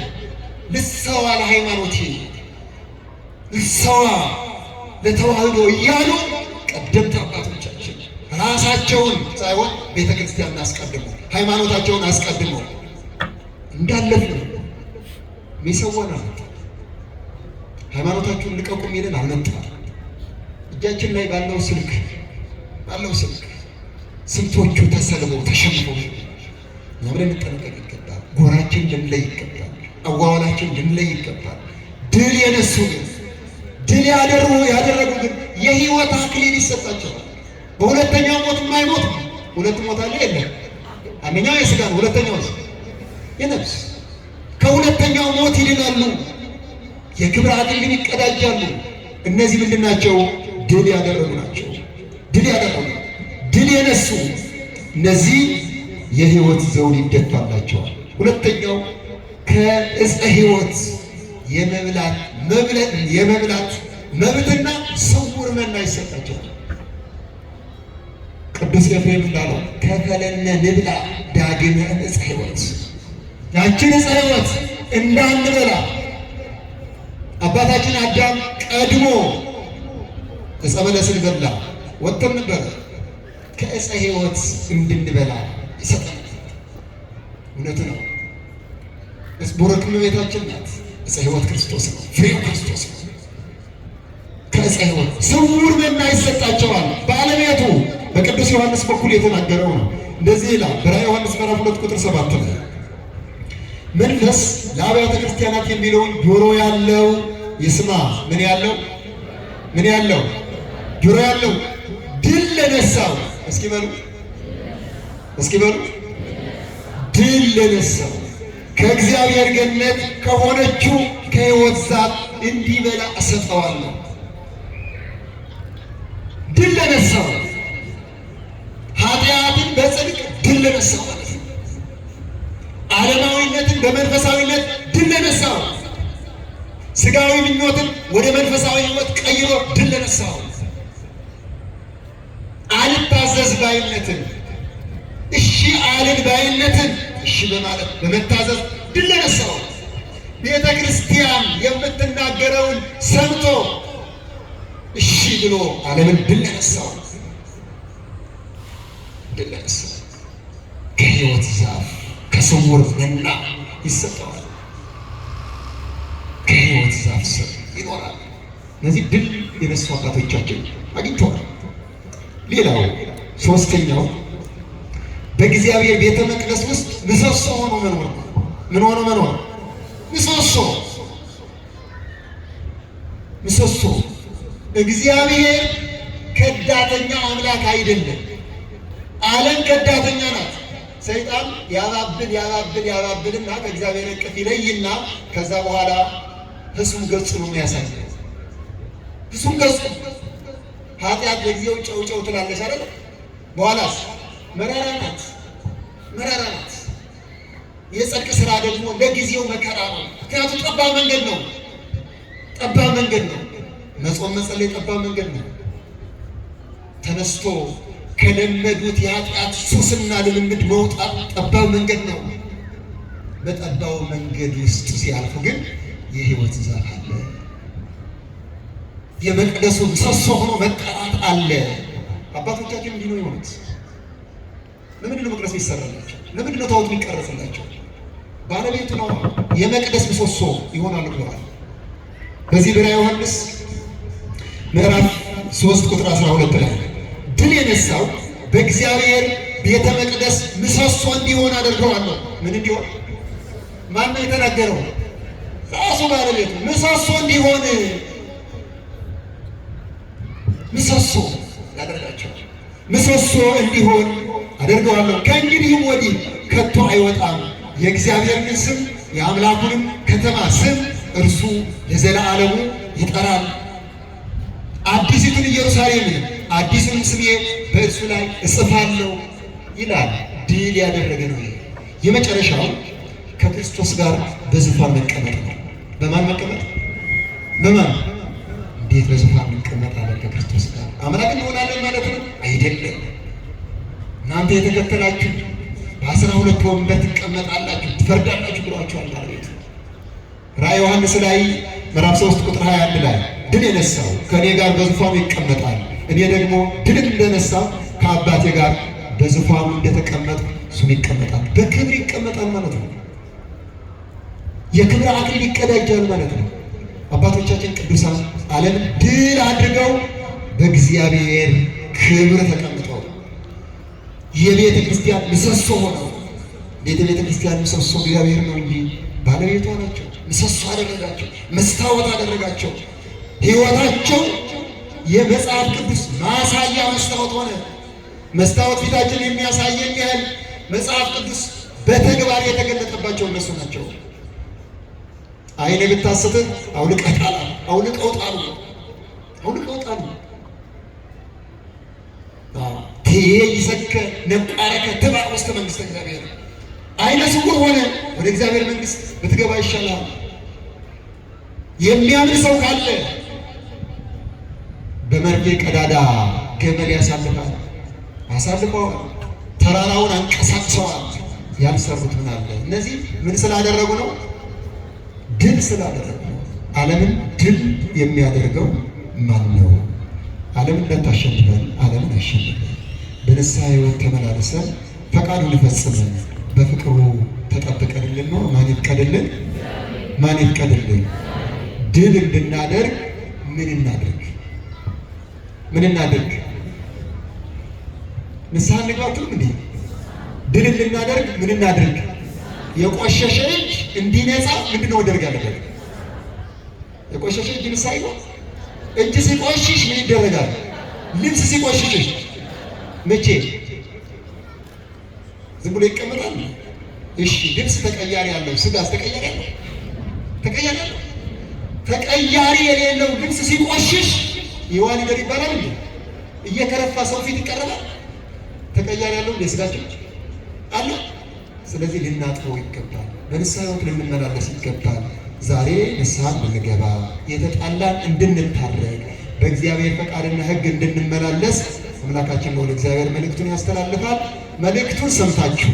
ልሰዋ ለሃይማኖቴ፣ ልሰዋ ለተዋህዶ እያሉ ቀደምት አባቶቻችን ራሳቸውን ሳይሆን ቤተ ክርስቲያን አስቀድሞ ሃይማኖታቸውን አስቀድሞ እንዳለፉ ሚሰወና ሃይማኖታችሁን ልቀቁ የሚልን አልመጣም። እጃችን ላይ ባለው ስልክ ስንቶቹ ተሰልበው ተሸንፈው አብረን እንጠነቀቅ ይገባል። ጎራችን ልንለይ ይገባል። አዋዋላችን ልንለይ ይገባል። ድል የነሱ ድል ያደረጉ ግን የህይወት አክሊል ይሰጣቸዋል። በሁለተኛው ሞት የማይሞት ሁለት ሞት አለ የለም። አንደኛው የሥጋ ነው፣ ሁለተኛው የነፍስ። ከሁለተኛው ሞት ይድናሉ፣ የክብር አክሊልን ይቀዳጃሉ። እነዚህ ምንድን ናቸው? ድል ያደረጉ ናቸው። ድል የነሱ እነዚህ የህይወት ዘውድ ይደፋላቸዋል። ሁለተኛው ከዕፀ ሕይወት የመብላት መብትና ስውር መና ይሰጣቸዋል። ቅዱስ ኤፍሬም እንዳለው ከፈለነ ንብላ ዳግመ ዕፀ ሕይወት፣ ያችን ዕፀ ሕይወት እንዳንበላ አባታችን አዳም ቀድሞ ዕፀ በለስን በላ ወጥተን ነበረ። ከዕፀ ሕይወት እንድንበላ ይሰጠናል። እውነቱ ነው። ቡሩክ እመቤታችን ናት። ዕፀ ሕይወት ክርስቶስ ነው፣ ፍሬው ክርስቶስ ነው። ከዕፀ ሕይወት ስውር መና ይሰጣቸዋል። ባለቤቱ በቅዱስ ዮሐንስ በኩል የተናገረው ነው። እንደዚህ ይላል በራዕየ ዮሐንስ ምዕራፍ 2 ቁጥር 7 ላይ መንፈስ ለአብያተ ክርስቲያናት የሚለውን ጆሮ ያለው ይስማ። ምን ያለው ጆሮ ያለው ድል ለነሳው እስኪ በሉ ድል ለነሳው ከእግዚአብሔር ገነት ከሆነችው ከሕይወት ዛፍ እንዲበላ እሰጠዋለሁ። ድል ለነሳው ኃጢአትን በጽድቅ ድል ለነሳው ማለት ነው። ዓለማዊነትን በመንፈሳዊነት ድል ለነሳው፣ ሥጋዊ ምኞትን ወደ መንፈሳዊ ሕይወት ቀይሮ ድል ለነሳው፣ አልታዘዝ ባይነትን እሺ አልን ባይነትን እሺ በማለት በመታዘዝ ድል ለነሳው፣ ቤተ ክርስቲያን የምትናገረውን ሰምቶ እሺ ብሎ ዓለምን ድል ለነሳው ከሕይወት ዛፍ ከስውር መና ይሰጠዋል። ከሕይወት ዛፍ ስር ይኖራል። እነዚህ ድል የነሱ አባቶቻችን አግኝተዋል። ሌላው ሶስተኛው በእግዚአብሔር ቤተ መቅደስ ውስጥ ምሰሶ ሆኖ መኖር ነው። ምን ሆኖ መኖር? ምሰሶ። እግዚአብሔር ከዳተኛ አምላክ አይደለም። ዓለም ከዳተኛ ናት። ሰይጣን ያባብልና ከእግዚአብሔር እቅፍ ይለይና ከዛ በኋላ ፍጹም ገጹ ነው የሚያሳየው። ፍጹም ገጹ ኃጢአት ለጊዜው ጨው ትላለች አይደል? በኋላስ መራራ ናት። የጽድቅ ስራ ደግሞ ለጊዜው መከራ ነው። ምክንያቱም ጠባብ መንገድ ነው። መጾም መጸለይ ጠባብ መንገድ ነው። ተነስቶ ከለመዱት የኃጢአት ሱስና ልምምድ መውጣት ጠባብ መንገድ ነው። በጠባው መንገድ ውስጥ ሲያልፉ ግን የሕይወት ዛፍ አለ። የመቅደሱ ምሰሶ ሆኖ መጠራት አለ። አባቶቻችን እንዲህ ነው የሆኑት። ለምንድን ነው መቅደስ የሚሰራላቸው? ለምንድን ነው ታቦት የሚቀረጽላቸው? ባለቤቱ ነው። የመቅደስ ምሰሶ ይሆናሉ ብለዋል። በዚህ በራዕየ ዮሐንስ ምዕራፍ 3 ቁጥር 12 ላይ ድል የነሳው በእግዚአብሔር ቤተ መቅደስ ምሰሶ እንዲሆን አደርገዋለሁ። ምን እንዲሆን? ማን ነው የተናገረው? ራሱ ባለቤቱ። ምሰሶ እንዲሆን ምሰሶ ያደርጋቸው። ምሰሶ እንዲሆን አደርገዋለሁ። ከእንግዲህም ወዲህ ከቶ አይወጣም። የእግዚአብሔርን ስም የአምላኩንም ከተማ ስም እርሱ ለዘለዓለሙ ይጠራል። አዲሲቱን ኢየሩሳሌምን አዲሱን ስሜ በእርሱ ላይ እጽፋለሁ ይላል። ድል ያደረገ ነው። የመጨረሻው ከክርስቶስ ጋር በዙፋን መቀመጥ ነው። በማን መቀመጥ? እንዴት በዙፋን እንቀመጣለን? ከክርስቶስ ጋር አምላክ እንሆናለን ማለት ነው አይደለም። እናንተ የተከተላችሁ በ12 ወንበር ትቀመጣላችሁ፣ ትፈርዳላችሁ ብሏችኋል ባለቤቱ። ራዕየ ዮሐንስ ላይ ምዕራፍ 3 ቁጥር 21 ላይ ድል የነሳው ከእኔ ጋር በዙፋኑ ይቀመጣል፣ እኔ ደግሞ ድል እንደነሳው ከአባቴ ጋር በዙፋኑ እንደተቀመጥኩ እሱም ይቀመጣል። በክብር ይቀመጣል ማለት ነው። የክብር አክሊል ይቀዳጃል ማለት ነው። አባቶቻችን ቅዱሳን ዓለምን ድል አድርገው በእግዚአብሔር ክብር ተቀምጠው የቤተ ክርስቲያን ምሰሶ ሆነው። ቤተ ክርስቲያን ምሰሶ እግዚአብሔር ነው እንጂ ባለቤቷ ናቸው። ምሰሶ አደረጋቸው፣ መስታወት አደረጋቸው። ሕይወታቸው የመጽሐፍ ቅዱስ ማሳያ መስታወት ሆነ። መስታወት ፊታችን የሚያሳየን ያህል መጽሐፍ ቅዱስ በተግባር የተገለጠባቸው እነሱ ናቸው። ዓይን ብታስትህ አውልቀው ጣሉ፣ አውልቀው ጣሉ፣ አውልቀው ጣሉ። ይሰከ ነቋረከ ትባዕ ውስተ መንግሥተ እግዚአብሔር። ዓይነ ስውር ሆነ ወደ እግዚአብሔር መንግሥት ብትገባ ይሻላል። የሚያምን ሰው ካለ በመርፌ ቀዳዳ ገመድ ያሳልፋል። አሳልፈዋል፣ ተራራውን አንቀሳቅሰዋል። ያልሰሩት ምን አለ? እነዚህ ምን ስላደረጉ ነው? ድል ስላደረጉ ነው። ዓለምን ድል የሚያደርገው ማን ነው? ዓለምን እንዳታሸንፈን፣ ዓለምን አሸንፈን በንስሐ ሕይወት ተመላለሰን ፈቃዱን ፈጽመን በፍቅሩ ተጠብቀንልን ነው። ማን ይፍቀድልን? ማን ይፍቀድልን? ድል እንድናደርግ ምን እናድርግ? ምን እናድርግ? ንስሐ እንግባትም እንዴ? ድል እንድናደርግ ምን እናድርግ? የቆሸሸ እጅ እንዲነጻ ምንድን ነው መደረግ ያለበት? የቆሸሸ እጅ ንስሐ ይገባ። እጅ ሲቆሽሽ ምን ይደረጋል? ልብስ ሲቆሽሽ መቼ ዝም ብሎ ይቀመጣል? እሺ ልብስ ተቀያሪ ያለው፣ ስጋስ ተቀያሪ ያለው፣ ተቀያሪ ያለው፣ ተቀያሪ የሌለው ልብስ ሲቆሽሽ ይዋል ይደር ይባላል እንዴ? እየከረፋ ሰው ፊት ይቀርባል? ተቀያሪ ያለው ለስጋችን አለ። ስለዚህ ልናጥበው ይገባል። በንስሐ ሕይወት ልንመላለስ ይገባል። ዛሬ ንስሐ እንድንገባ የተጣላን እንድንታረቅ በእግዚአብሔር ፈቃድና ሕግ እንድንመላለስ አምላካችን ለወደ እግዚአብሔር መልእክቱን ያስተላልፋል። መልእክቱን ሰምታችሁ